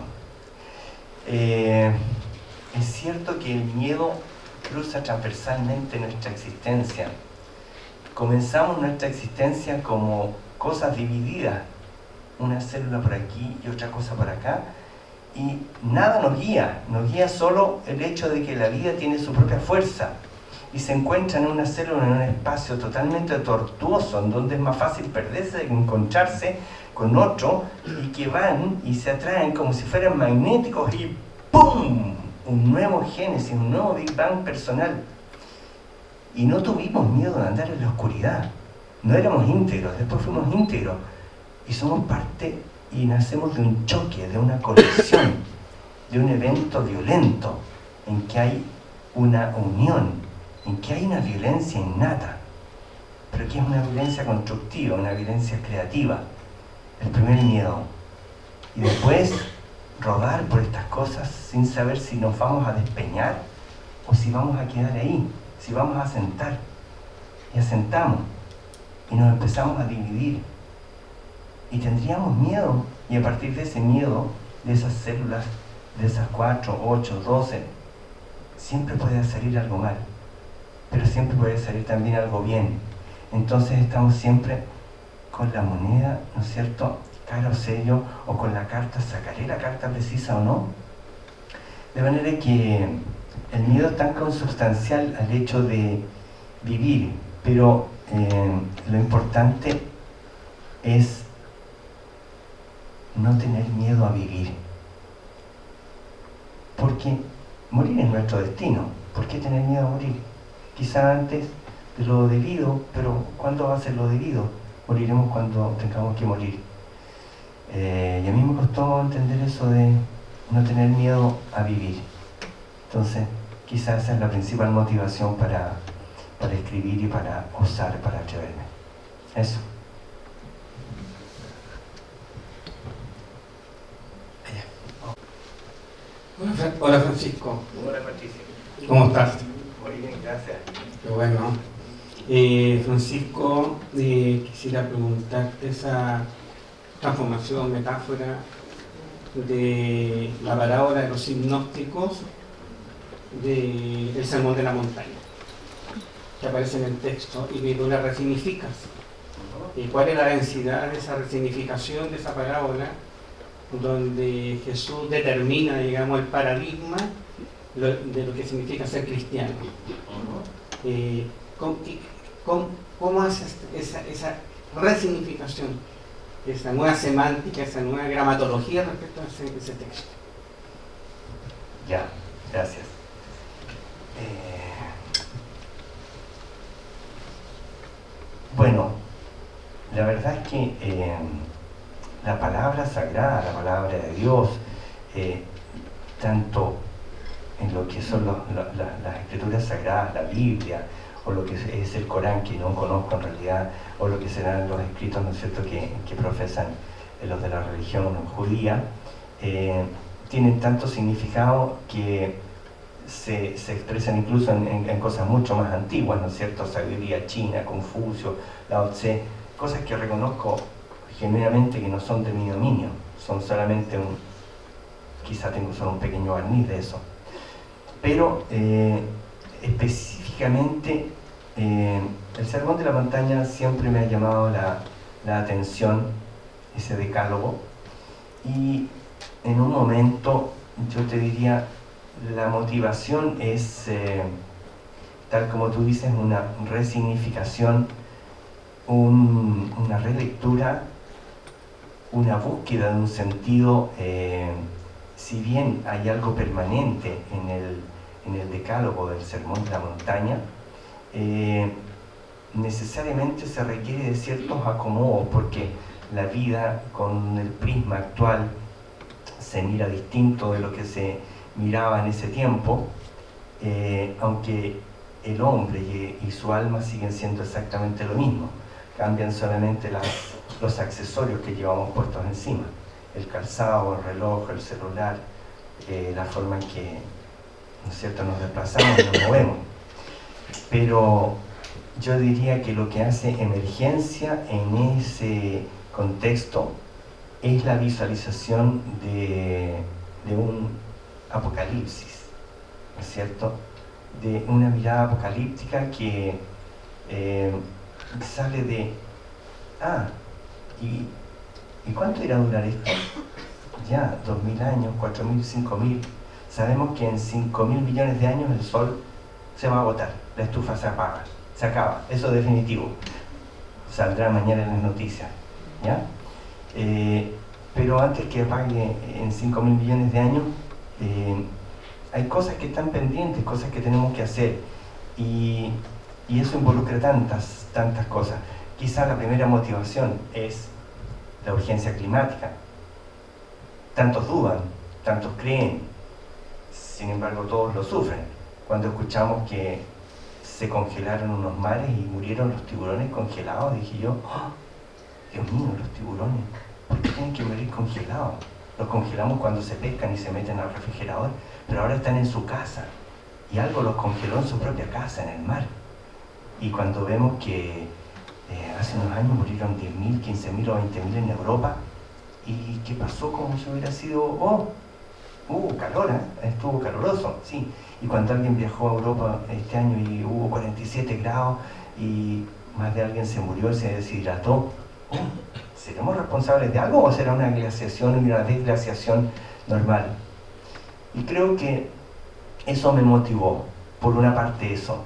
Es cierto que el miedo cruza transversalmente nuestra existencia. Comenzamos nuestra existencia como cosas divididas, una célula por aquí y otra cosa por acá, y nada nos guía solo el hecho de que la vida tiene su propia fuerza y se encuentra en una célula, en un espacio totalmente tortuoso, en donde es más fácil perderse que encontrarse con otro, y que van y se atraen como si fueran magnéticos y ¡pum! Un nuevo génesis, un nuevo Big Bang personal. Y no tuvimos miedo de andar en la oscuridad. No éramos íntegros, después fuimos íntegros. Y somos parte y nacemos de un choque, de una colisión, de un evento violento, en que hay una unión, en que hay una violencia innata, pero que es una violencia constructiva, una violencia creativa. El primer miedo. Y después rodar por estas cosas sin saber si nos vamos a despeñar o si vamos a quedar ahí, si vamos a asentar. Y asentamos y nos empezamos a dividir y tendríamos miedo, y a partir de ese miedo, de esas células, de esas 4, 8, 12, siempre puede salir algo mal, pero siempre puede salir también algo bien. Entonces estamos siempre con la moneda, ¿no es cierto?, cara o sello, o con la carta, ¿sacaré la carta precisa o no? De manera que el miedo es tan consubstancial al hecho de vivir, pero lo importante es no tener miedo a vivir, porque morir es nuestro destino. ¿Por qué tener miedo a morir? quizá antes de lo debido, pero ¿cuándo va a ser lo debido? Moriremos cuando tengamos que morir. Y a mí me costó entender eso de no tener miedo a vivir. Entonces, quizás esa es la principal motivación para escribir y para osar, para atreverme. Eso. Hola Francisco. Hola Patricia. ¿Cómo estás? Muy bien, gracias. Qué bueno. Francisco, quisiera preguntarte esa transformación, metáfora de la parábola de los sinópticos del Sermón de la Montaña, que aparece en el texto y que tú la resignificas. ¿Cuál es la densidad de esa resignificación de esa parábola, donde Jesús determina, digamos, el paradigma de lo que significa ser cristiano? ¿Cómo haces esa resignificación, esa nueva semántica, esa nueva gramatología respecto a ese texto? Ya, gracias. Bueno, la verdad es que la palabra sagrada, la palabra de Dios, tanto en lo que son las escrituras sagradas, la Biblia, o lo que es el Corán, que no conozco en realidad, o lo que serán los escritos, ¿no es cierto?, que profesan los de la religión judía, tienen tanto significado que se expresan incluso en cosas mucho más antiguas, ¿no es cierto?, sabiduría china, Confucio, Lao Tse, cosas que reconozco genuinamente que no son de mi dominio, son solamente quizá tengo solo un pequeño barniz de eso. Pero específicamente el Sermón de la Montaña siempre me ha llamado la atención, ese decálogo, y en un momento yo te diría, la motivación es, tal como tú dices, una resignificación, una relectura, una búsqueda de un sentido. Si bien hay algo permanente en el decálogo del Sermón de la Montaña, necesariamente se requiere de ciertos acomodos, porque la vida con el prisma actual se mira distinto de lo que se miraba en ese tiempo, aunque el hombre y su alma siguen siendo exactamente lo mismo, cambian solamente los accesorios que llevamos puestos encima, el calzado, el reloj, el celular, la forma en que, ¿no es cierto?, nos desplazamos y nos movemos. Pero yo diría que lo que hace emergencia en ese contexto es la visualización de un apocalipsis, ¿no es cierto?, de una mirada apocalíptica que sale de, ¿y cuánto irá a durar esto? Ya, 2000 años, 4000, 5000. Sabemos que en 5000 millones de años el Sol se va a agotar, la estufa se apaga, se acaba, eso es definitivo. Saldrá mañana en las noticias, ¿ya? Pero antes que apague en 5000 millones de años, hay cosas que están pendientes, cosas que tenemos que hacer, y eso involucra tantas cosas. Quizá la primera motivación es la urgencia climática. Tantos dudan, tantos creen, sin embargo todos lo sufren. Cuando escuchamos que se congelaron unos mares y murieron los tiburones congelados, dije yo, ¡oh, Dios mío, los tiburones! ¿Por qué tienen que morir congelados? Los congelamos cuando se pescan y se meten al refrigerador, pero ahora están en su casa, y algo los congeló en su propia casa, en el mar. Y cuando vemos que hace unos años murieron 10.000, 15.000 o 20.000 en Europa, ¿y qué pasó como si hubiera sido, hubo calor, estuvo caluroso, sí? Y cuando alguien viajó a Europa este año y hubo 47 grados y más de alguien se murió, se deshidrató, ¿seremos responsables de algo o será una glaciación y una desglaciación normal? Y creo que eso me motivó, por una parte eso,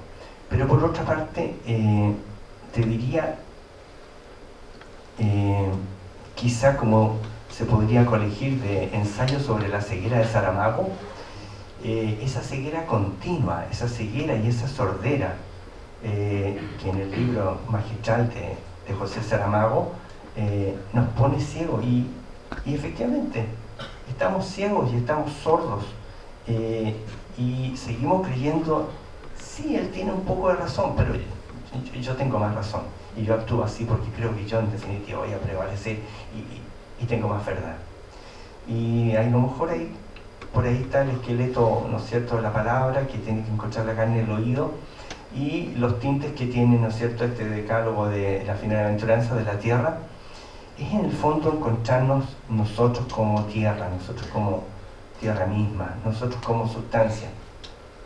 pero por otra parte te diría, quizá como se podría colegir de ensayos sobre la ceguera de Saramago, esa ceguera continua, esa ceguera y esa sordera que en el libro magistral de José Saramago nos pone ciegos y efectivamente estamos ciegos y estamos sordos y seguimos creyendo, sí, él tiene un poco de razón, pero yo tengo más razón y yo actúo así porque creo que yo en definitiva voy a prevalecer y tengo más verdad. Y a lo mejor por ahí está el esqueleto, ¿no es cierto?, de la palabra, que tiene que encontrar la carne en el oído, y los tintes que tiene, ¿no es cierto?, este decálogo de la bienaventuranza de la tierra, es en el fondo encontrarnos nosotros como tierra, nosotros como tierra misma, nosotros como sustancia.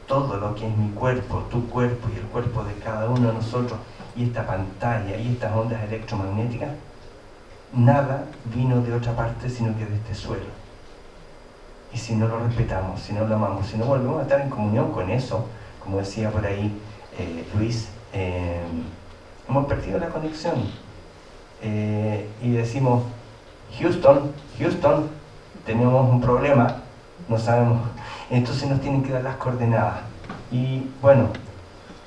Todo lo que es mi cuerpo, tu cuerpo y el cuerpo de cada uno de nosotros, y esta pantalla y estas ondas electromagnéticas, nada vino de otra parte sino que de este suelo. Y si no lo respetamos, si no lo amamos, si no volvemos a estar en comunión con eso, como decía por ahí Luis, hemos perdido la conexión. Y decimos, Houston, tenemos un problema, no sabemos, entonces nos tienen que dar las coordenadas. Y bueno,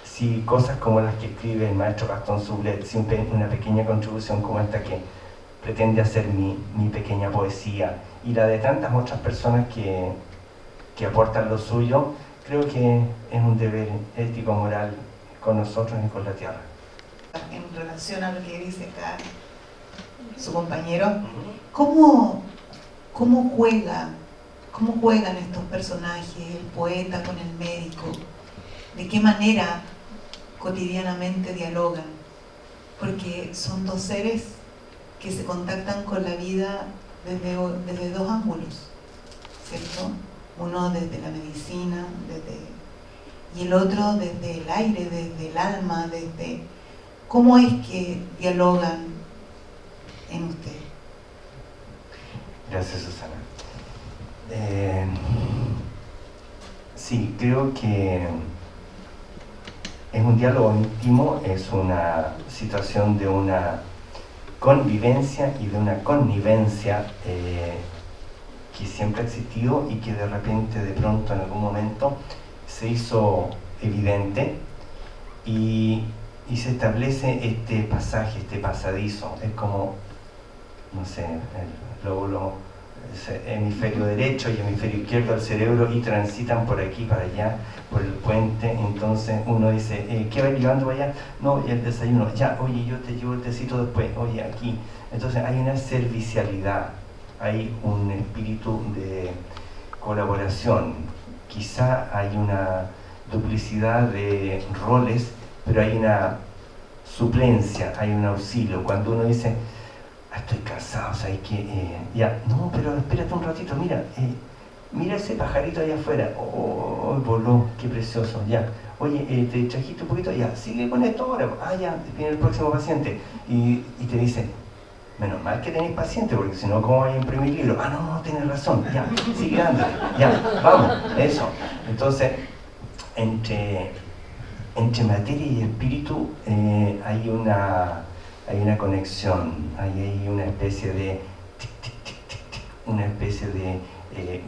si cosas como las que escribe el maestro Gastón Sublet, si una pequeña contribución como esta que pretende hacer mi pequeña poesía y la de tantas otras personas que aportan lo suyo, creo que es un deber ético, moral con nosotros y con la tierra. En relación a lo que dice acá su compañero, ¿cómo juegan estos personajes, el poeta con el médico? ¿De qué manera cotidianamente dialogan? Porque son dos seres que se contactan con la vida desde dos ángulos, ¿cierto? Uno desde la medicina, y el otro desde el aire, desde el alma, desde... ¿Cómo es que dialogan en usted? Gracias, Susana. Sí, creo que es un diálogo íntimo, es una situación de una convivencia y de una connivencia que siempre ha existido y que de repente, de pronto, en algún momento se hizo evidente y se establece este pasaje, este pasadizo. Es como, no sé, el lóbulo, hemisferio derecho y hemisferio izquierdo del cerebro, y transitan por aquí para allá, por el puente. Entonces uno dice, ¿qué va llevando para allá? No, y el desayuno, ya, oye, yo te llevo el tecito después, oye, aquí. Entonces hay una servicialidad, hay un espíritu de colaboración, quizá hay una duplicidad de roles, pero hay una suplencia, hay un auxilio. Cuando uno dice, estoy cansado, ¿sabes qué? Ya, no, pero espérate un ratito, mira ese pajarito allá afuera, voló, qué precioso, ya. Oye, te trajiste un poquito, ya, sigue con esto ahora, ya, viene el próximo paciente, y te dice, menos mal que tenéis paciente, porque si no, ¿cómo vais a imprimir libro? No, tienes razón, ya, sigue dándole, ya, vamos, eso. Entonces, entre materia y espíritu hay una conexión, hay una especie de tic, tic, tic, tic, tic, una especie de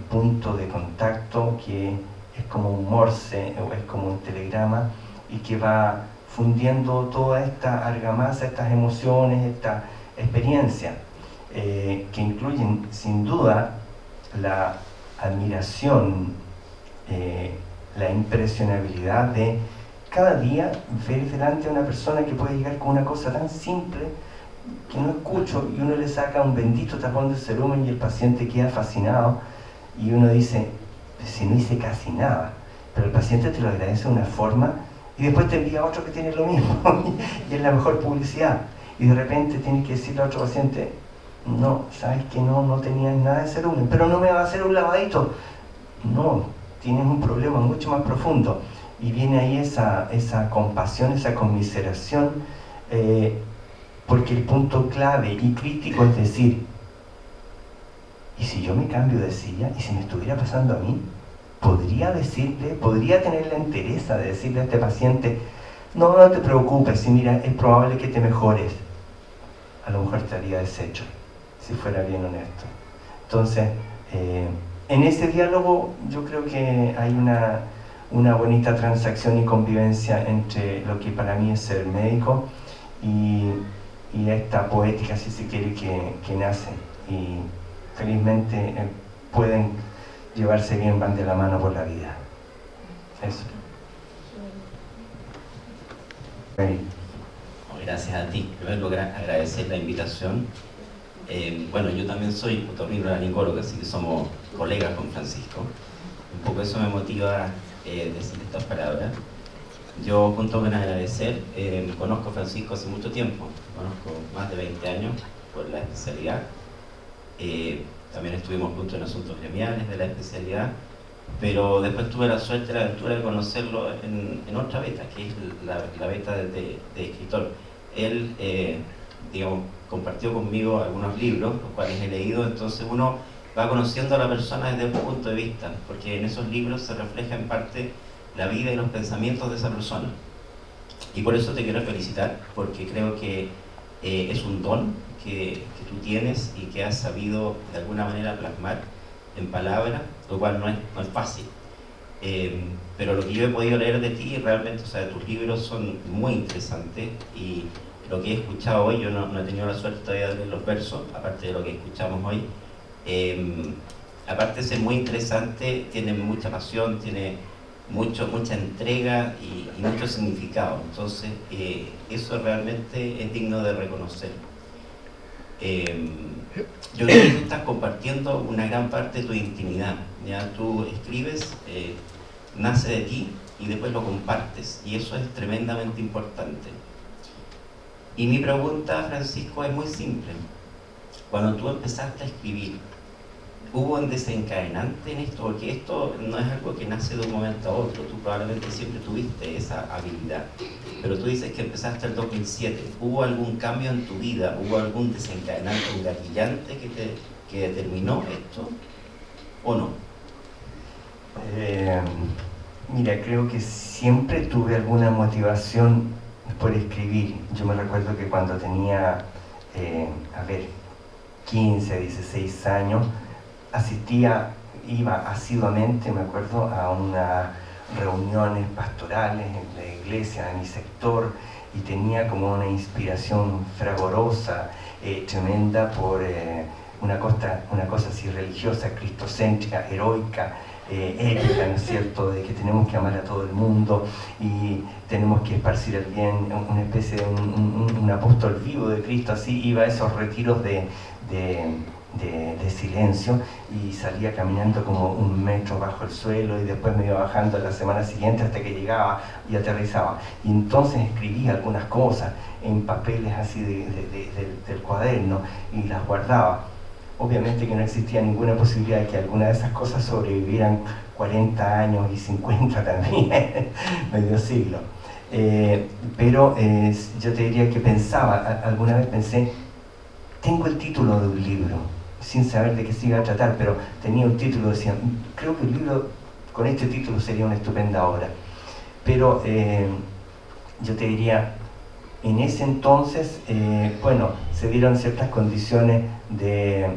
punto de contacto que es como un morse o es como un telegrama, y que va fundiendo toda esta argamasa, estas emociones, esta experiencia, que incluyen sin duda la admiración, la impresionabilidad de cada día ver delante a una persona que puede llegar con una cosa tan simple que no escucho, y uno le saca un bendito tapón de cerumen y el paciente queda fascinado, y uno dice, si no hice casi nada, pero el paciente te lo agradece de una forma y después te envía a otro que tiene lo mismo y es la mejor publicidad, y de repente tienes que decirle a otro paciente, no, sabes que no tenías nada de cerumen, pero no me va a hacer un lavadito. No, tienes un problema mucho más profundo. Y viene ahí esa compasión, esa conmiseración, porque el punto clave y crítico es decir, ¿y si yo me cambio de silla? ¿Y si me estuviera pasando a mí? ¿Podría tener la entereza de decirle a este paciente, no te preocupes, si mira, es probable que te mejores? A lo mejor estaría deshecho, si fuera bien honesto. Entonces, en ese diálogo yo creo que hay una bonita transacción y convivencia entre lo que para mí es ser médico y esta poética, si se quiere, que nace. Y felizmente pueden llevarse bien, van de la mano por la vida. Eso. Gracias a ti. En primer lugar, agradecer la invitación. Bueno, yo también soy otorrinolaringólogo, así que somos colegas con Francisco. Un poco eso me motiva a decir estas palabras. Yo, junto con agradecer, conozco a Francisco hace mucho tiempo, conozco más de 20 años por la especialidad. También estuvimos juntos en asuntos gremiales de la especialidad, pero después tuve la suerte y la aventura de conocerlo en otra beta, que es la beta de escritor. Él, digamos, compartió conmigo algunos libros, los cuales he leído, entonces uno va conociendo a la persona desde otro punto de vista, porque en esos libros se refleja en parte la vida y los pensamientos de esa persona. Y por eso te quiero felicitar, porque creo que es un don que tú tienes y que has sabido de alguna manera plasmar en palabras, lo cual no es fácil. Pero lo que yo he podido leer de ti, realmente, o sea, tus libros son muy interesantes, y lo que he escuchado hoy, yo no he tenido la suerte todavía de leer los versos, aparte de lo que escuchamos hoy. Aparte de ser muy interesante, tiene mucha pasión, tiene mucha entrega y mucho significado. Entonces, eso realmente es digno de reconocer. Yo creo que tú estás compartiendo una gran parte de tu intimidad. Ya tú escribes, nace de ti y después lo compartes, y eso es tremendamente importante. Y mi pregunta, Francisco, es muy simple. Cuando tú empezaste a escribir, ¿hubo un desencadenante en esto? Porque esto no es algo que nace de un momento a otro. Tú probablemente siempre tuviste esa habilidad, pero tú dices que empezaste en el 2007. ¿Hubo algún cambio en tu vida? ¿Hubo algún desencadenante, un gatillante que determinó esto o no? Mira, creo que siempre tuve alguna motivación por escribir. Yo me recuerdo que cuando tenía 15, 16 años, iba asiduamente, me acuerdo, a unas reuniones pastorales en la iglesia de mi sector, y tenía como una inspiración fragorosa, tremenda, por una cosa así religiosa, cristocéntrica, heroica, ética, ¿no es cierto?, de que tenemos que amar a todo el mundo y tenemos que esparcir el bien, una especie de un apóstol vivo de Cristo. Así iba a esos retiros de silencio, y salía caminando como 1 metro bajo el suelo, y después me iba bajando la semana siguiente hasta que llegaba y aterrizaba. Y entonces escribía algunas cosas en papeles así del cuaderno y las guardaba. Obviamente que no existía ninguna posibilidad de que alguna de esas cosas sobrevivieran 40 años y 50 también, medio siglo. Pero yo te diría que alguna vez pensé, tengo el título de un libro, sin saber de qué se iba a tratar, pero tenía un título, decía, creo que el libro con este título sería una estupenda obra. Pero yo te diría, en ese entonces, se dieron ciertas condiciones de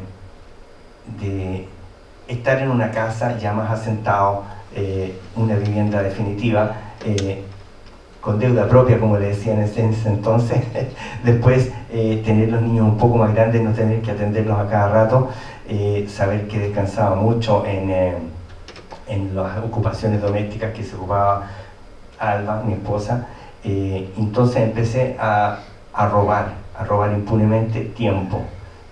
estar en una casa ya más asentado, una vivienda definitiva, con deuda propia, como le decían en ese entonces. Después, tener los niños un poco más grandes, no tener que atenderlos a cada rato, saber que descansaba mucho en las ocupaciones domésticas que se ocupaba Alba, mi esposa. Entonces empecé a robar impunemente tiempo,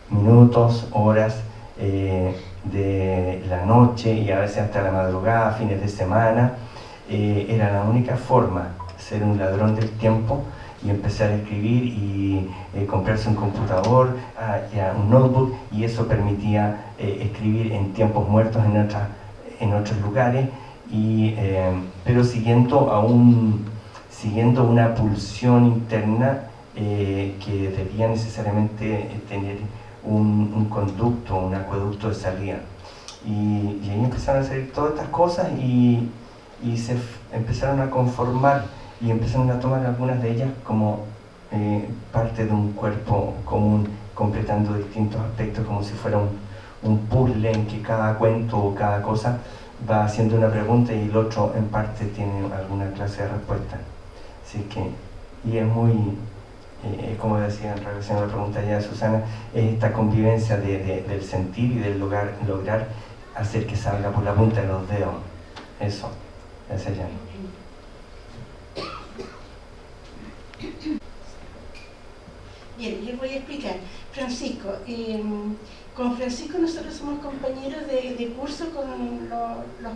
minutos, horas de la noche, y a veces hasta la madrugada, fines de semana. Era la única forma, ser un ladrón del tiempo, y empezar a escribir y comprarse un computador, un notebook, y eso permitía escribir en tiempos muertos en otros lugares, pero siguiendo una pulsión interna que debía necesariamente tener un conducto, un acueducto de salida. Y ahí empezaron a salir todas estas cosas, y se empezaron a conformar, y empezaron a tomar algunas de ellas como parte de un cuerpo común, completando distintos aspectos, como si fuera un puzzle en que cada cuento o cada cosa va haciendo una pregunta y el otro en parte tiene alguna clase de respuesta. Así que, y es muy, como decía en relación a la pregunta ya de Susana, es esta convivencia del sentir y del lograr hacer que salga por la punta de los dedos. Eso, gracias ya. Bien, les voy a explicar. Francisco, con Francisco nosotros somos compañeros de curso con los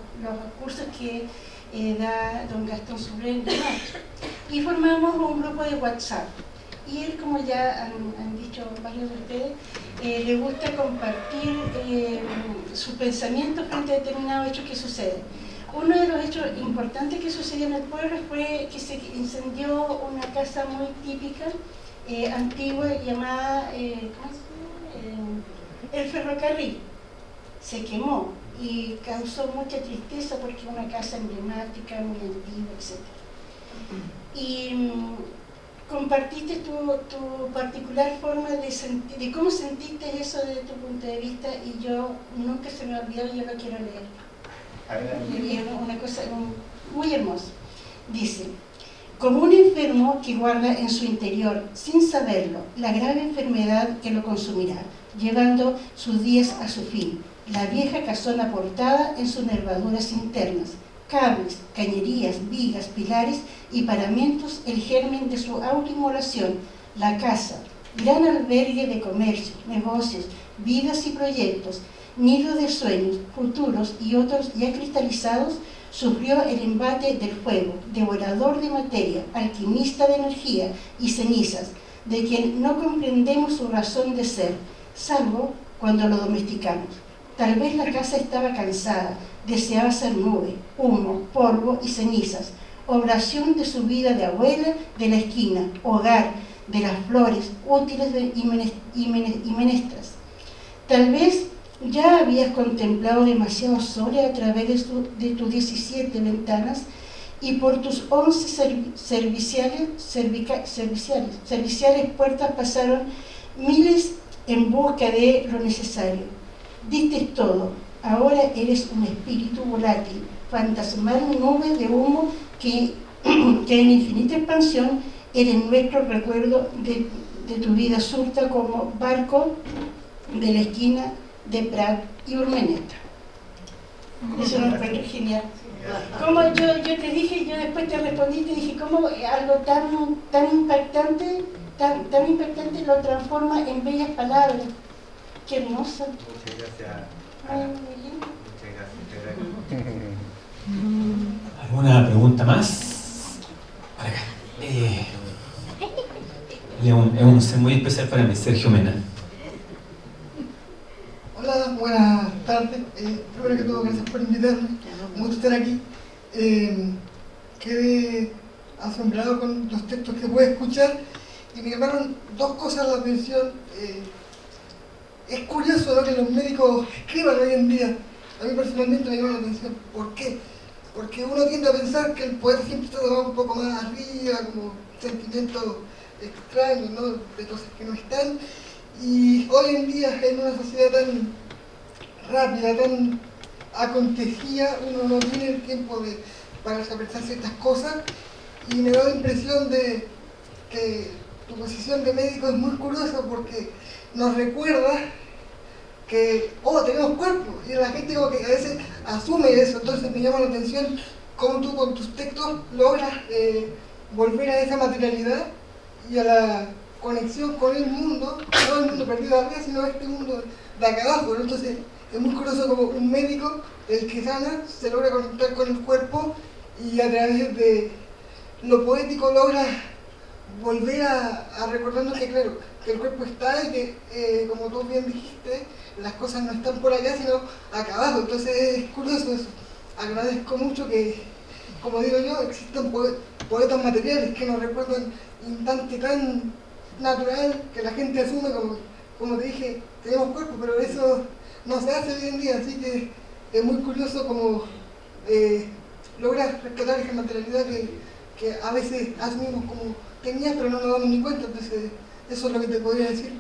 cursos que da don Gastón Sublén y formamos un grupo de WhatsApp. Y él, como ya han dicho varios de ustedes, le gusta compartir sus pensamientos frente a determinados hechos que suceden. Uno de los hechos importantes que sucedió en el pueblo fue que se incendió una casa muy típica, antigua, llamada el ferrocarril. Se quemó y causó mucha tristeza porque era una casa emblemática, muy antigua, etc. Y compartiste tu particular forma de cómo sentiste eso desde tu punto de vista, y yo nunca se me olvidó, yo lo quiero leer. Es una cosa muy hermosa. Dice: como un enfermo que guarda en su interior, sin saberlo, la grave enfermedad que lo consumirá, llevando sus días a su fin, la vieja casona portada en sus nervaduras internas, cables, cañerías, vigas, pilares y paramentos, el germen de su autoinmolación, la casa, gran albergue de comercios, negocios, vidas y proyectos, nido de sueños, futuros y otros ya cristalizados, sufrió el embate del fuego, devorador de materia, alquimista de energía y cenizas, de quien no comprendemos su razón de ser, salvo cuando lo domesticamos. Tal vez la casa estaba cansada, deseaba ser nube, humo, polvo y cenizas, oblación de su vida de abuela de la esquina, hogar de las flores útiles y menestras. Tal vez ya habías contemplado demasiado soles a través de tus 17 ventanas y por tus 11 serviciales puertas pasaron miles en busca de lo necesario. Diste todo, ahora eres un espíritu volátil, fantasmal nube de humo que en infinita expansión eres nuestro recuerdo de tu vida surta como barco de la esquina de Prat y Urmeneta. Eso me encuentro genial. Como yo te dije, yo después te respondí, te dije cómo algo tan impactante lo transforma en bellas palabras. Qué hermoso. Muchas gracias. Muy lindo. Muchas gracias. ¿Alguna pregunta más? Para acá. Es un ser muy especial para mí, Sergio Mena. Hola, buenas tardes. Primero que todo, gracias por invitarme. Un gusto estar aquí. Quedé asombrado con los textos que pude escuchar y me llamaron dos cosas la atención. Es curioso, ¿no?, que los médicos escriban hoy en día. A mí personalmente me llama la atención. ¿Por qué? Porque uno tiende a pensar que el poeta siempre está tomado un poco más arriba, como sentimientos extraños, ¿no?, de cosas que no están. Y hoy en día, en una sociedad tan rápida, tan acontecida, uno no tiene el tiempo para pensar ciertas cosas, y me da la impresión de que tu posición de médico es muy curiosa porque nos recuerda que, tenemos cuerpo, y la gente como que a veces asume eso. Entonces me llama la atención cómo tú con tus textos logras volver a esa materialidad y a la conexión con el mundo, no el mundo perdido de arriba, sino este mundo de acá abajo, ¿no? Entonces es muy curioso como un médico, el que sana, se logra conectar con el cuerpo y a través de lo poético logra volver a recordarnos que, claro, que el cuerpo está y que, como tú bien dijiste, las cosas no están por allá, sino acá abajo. Entonces es curioso eso. Agradezco mucho que, como digo yo, existan poetas materiales que nos recuerdan instante tan natural que la gente asume como te dije, tenemos cuerpo, pero eso no se hace hoy en día, así que es muy curioso como lograr rescatar esa materialidad que a veces asumimos como tenías, pero no nos damos ni cuenta. Entonces eso es lo que te podría decir.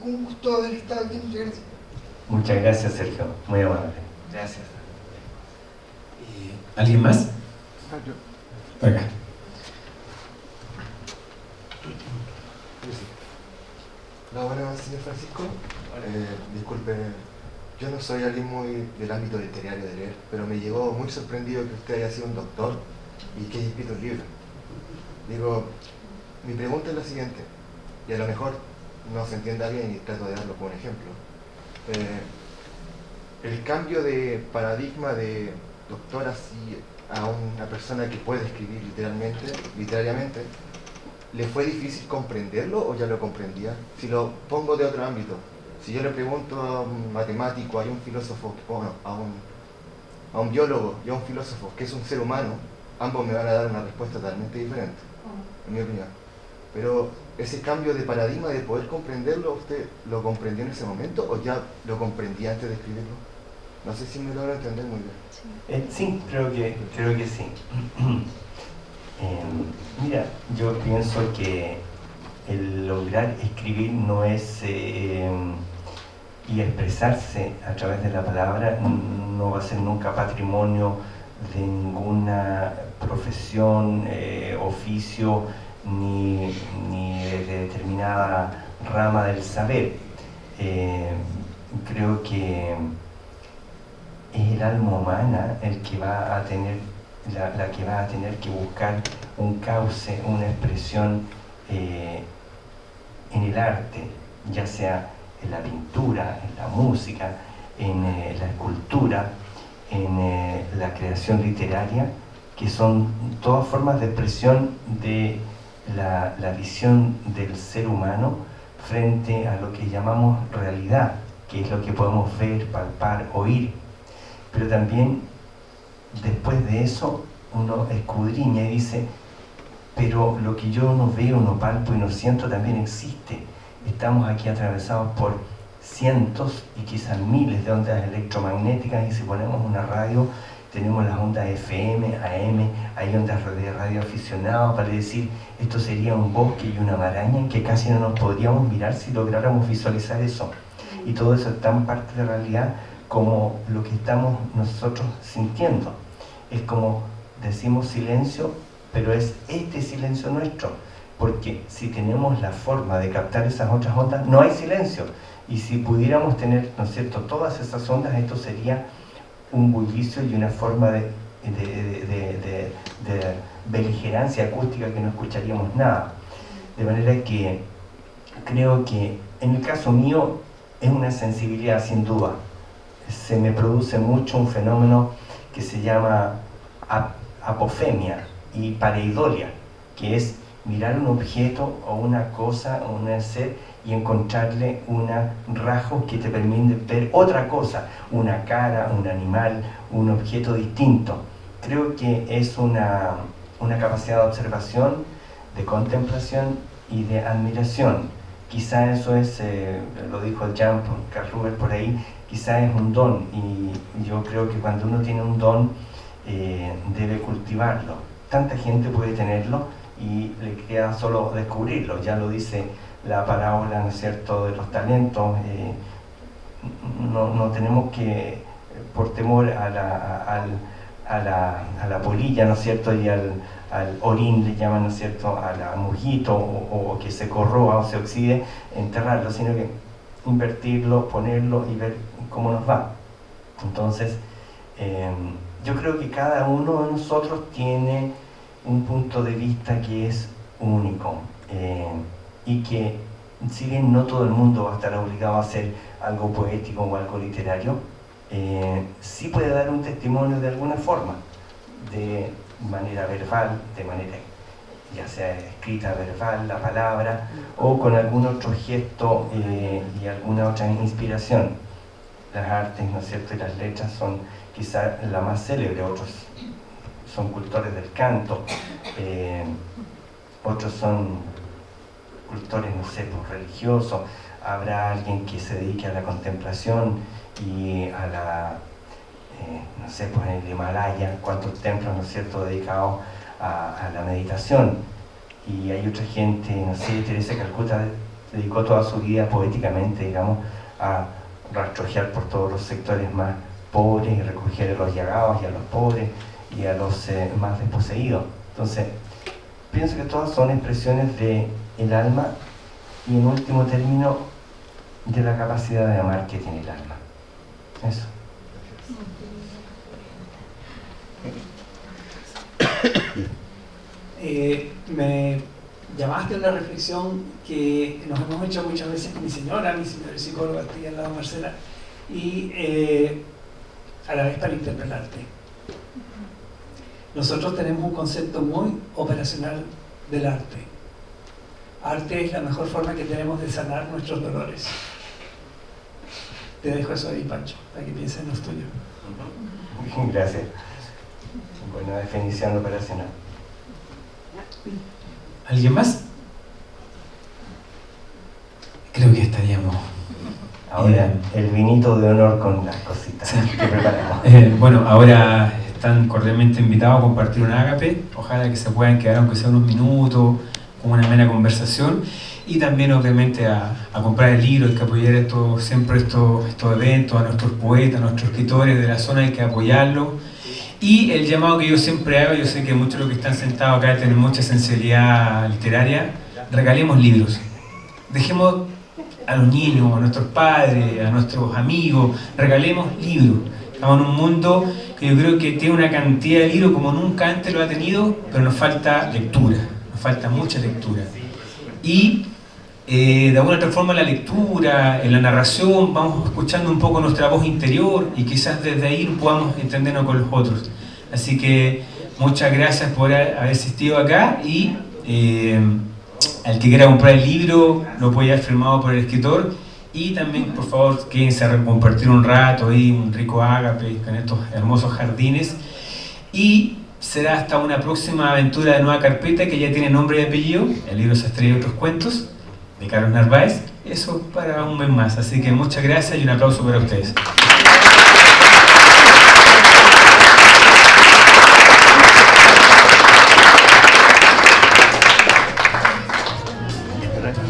Un gusto haber estado aquí, muchas gracias. Muchas gracias, Sergio, muy amable. Gracias. ¿Alguien más? Por acá. No, bueno, señor Francisco, disculpe, yo no soy alguien muy del ámbito literario de leer, pero me llegó muy sorprendido que usted haya sido un doctor y que haya escrito un libro. Digo, mi pregunta es la siguiente, y a lo mejor no se entienda bien y trato de darlo como un ejemplo. El cambio de paradigma de doctor así a una persona que puede escribir literariamente, ¿le fue difícil comprenderlo o ya lo comprendía? Si lo pongo de otro ámbito, si yo le pregunto a un matemático, a un filósofo, bueno, a un biólogo y a un filósofo que es un ser humano, ambos me van a dar una respuesta totalmente diferente, en mi opinión. Pero ese cambio de paradigma de poder comprenderlo, ¿usted lo comprendió en ese momento o ya lo comprendía antes de escribirlo? No sé si me logro entender muy bien. Sí, creo que sí. Mira, yo pienso que el lograr escribir no es y expresarse a través de la palabra no va a ser nunca patrimonio de ninguna profesión, oficio ni de determinada rama del saber. Creo que es el alma humana el que va a tener la que va a tener que buscar un cauce, una expresión en el arte, ya sea en la pintura, en la música, en la escultura, en la creación literaria, que son todas formas de expresión de la visión del ser humano frente a lo que llamamos realidad, que es lo que podemos ver, palpar, oír. Pero también después de eso uno escudriña y dice, pero lo que yo no veo, no palpo y no siento también existe. Estamos aquí atravesados por cientos y quizás miles de ondas electromagnéticas, y si ponemos una radio tenemos las ondas FM, AM, hay ondas de radioaficionados, para decir, esto sería un bosque y una maraña en que casi no nos podríamos mirar si lográramos visualizar eso. Y todo eso es tan parte de realidad como lo que estamos nosotros sintiendo. Es como decimos silencio, pero es este silencio nuestro, porque si tenemos la forma de captar esas otras ondas, no hay silencio. Y si pudiéramos tener, ¿no es cierto?, todas esas ondas, esto sería un bullicio y una forma de beligerancia acústica que no escucharíamos nada. De manera que creo que en el caso mío es una sensibilidad sin duda. Se me produce mucho un fenómeno que se llama apofemia y pareidolia, que es mirar un objeto o una cosa o un ser y encontrarle rasgos que te permiten ver otra cosa, una cara, un animal, un objeto distinto. Creo que es una capacidad de observación, de contemplación y de admiración. Quizá eso es, lo dijo Jean Carruber por ahí, quizá es un don, y yo creo que cuando uno tiene un don debe cultivarlo. Tanta gente puede tenerlo y le queda solo descubrirlo. Ya lo dice la parábola, ¿no es cierto?, de los talentos. No tenemos que, por temor a la polilla, ¿no es cierto?, y al orín le llaman, ¿no es cierto?, a la mojito, o que se corroa o se oxide, enterrarlo, sino que invertirlo, ponerlo y ver cómo nos va. Entonces, yo creo que cada uno de nosotros tiene un punto de vista que es único, y que si bien no todo el mundo va a estar obligado a hacer algo poético o algo literario, sí puede dar un testimonio de alguna forma, de manera verbal, de manera ya sea escrita, verbal, la palabra, o con algún otro gesto y alguna otra inspiración. Las artes, ¿no es cierto?, y las letras son quizá la más célebre. Otros son cultores del canto, otros son cultores, no sé, pues, religiosos. Habrá alguien que se dedique a la contemplación y a la, no sé, pues en el Himalaya, cuántos templos, ¿no es cierto?, dedicados a la meditación. Y hay otra gente, no sé, Teresa de Calcuta dedicó toda su vida poéticamente, digamos, a rastrojear por todos los sectores más pobres y recoger a los llagados y a los pobres y a los más desposeídos. Entonces, pienso que todas son expresiones del alma y en último término de la capacidad de amar que tiene el alma. Eso. Me llamaste a una reflexión que nos hemos hecho muchas veces con mi señora psicóloga, estoy al lado de Marcela, y a la vez para interpelarte. Nosotros tenemos un concepto muy operacional del arte. Arte es la mejor forma que tenemos de sanar nuestros dolores. Te dejo eso ahí, Pancho, para que pienses en los tuyos. Gracias. Buena definición operacional. ¿Alguien más? Creo que estaríamos... Ahora, el vinito de honor con las cositas que preparamos. Bueno, ahora están cordialmente invitados a compartir un ágape. Ojalá que se puedan quedar aunque sea unos minutos, con una amena conversación. Y también, obviamente, a comprar el libro. Hay que apoyar siempre estos eventos, a nuestros poetas, a nuestros escritores de la zona, hay que apoyarlos. Y el llamado que yo siempre hago, yo sé que muchos de los que están sentados acá tienen mucha sensibilidad literaria, regalemos libros. Dejemos a los niños, a nuestros padres, a nuestros amigos, regalemos libros. Estamos en un mundo que yo creo que tiene una cantidad de libros como nunca antes lo ha tenido, pero nos falta lectura, nos falta mucha lectura. Y de alguna otra forma en la lectura, en la narración, vamos escuchando un poco nuestra voz interior y quizás desde ahí podamos entendernos con los otros. Así que muchas gracias por haber asistido acá y al que quiera comprar el libro lo puede llevar firmado por el escritor y también por favor quédense a compartir un rato ahí, un rico ágape con estos hermosos jardines y será hasta una próxima aventura de Nueva Carpeta que ya tiene nombre y apellido, el libro Sastre y otros cuentos de Carlos Narváez, eso para un mes más, así que muchas gracias y un aplauso para ustedes.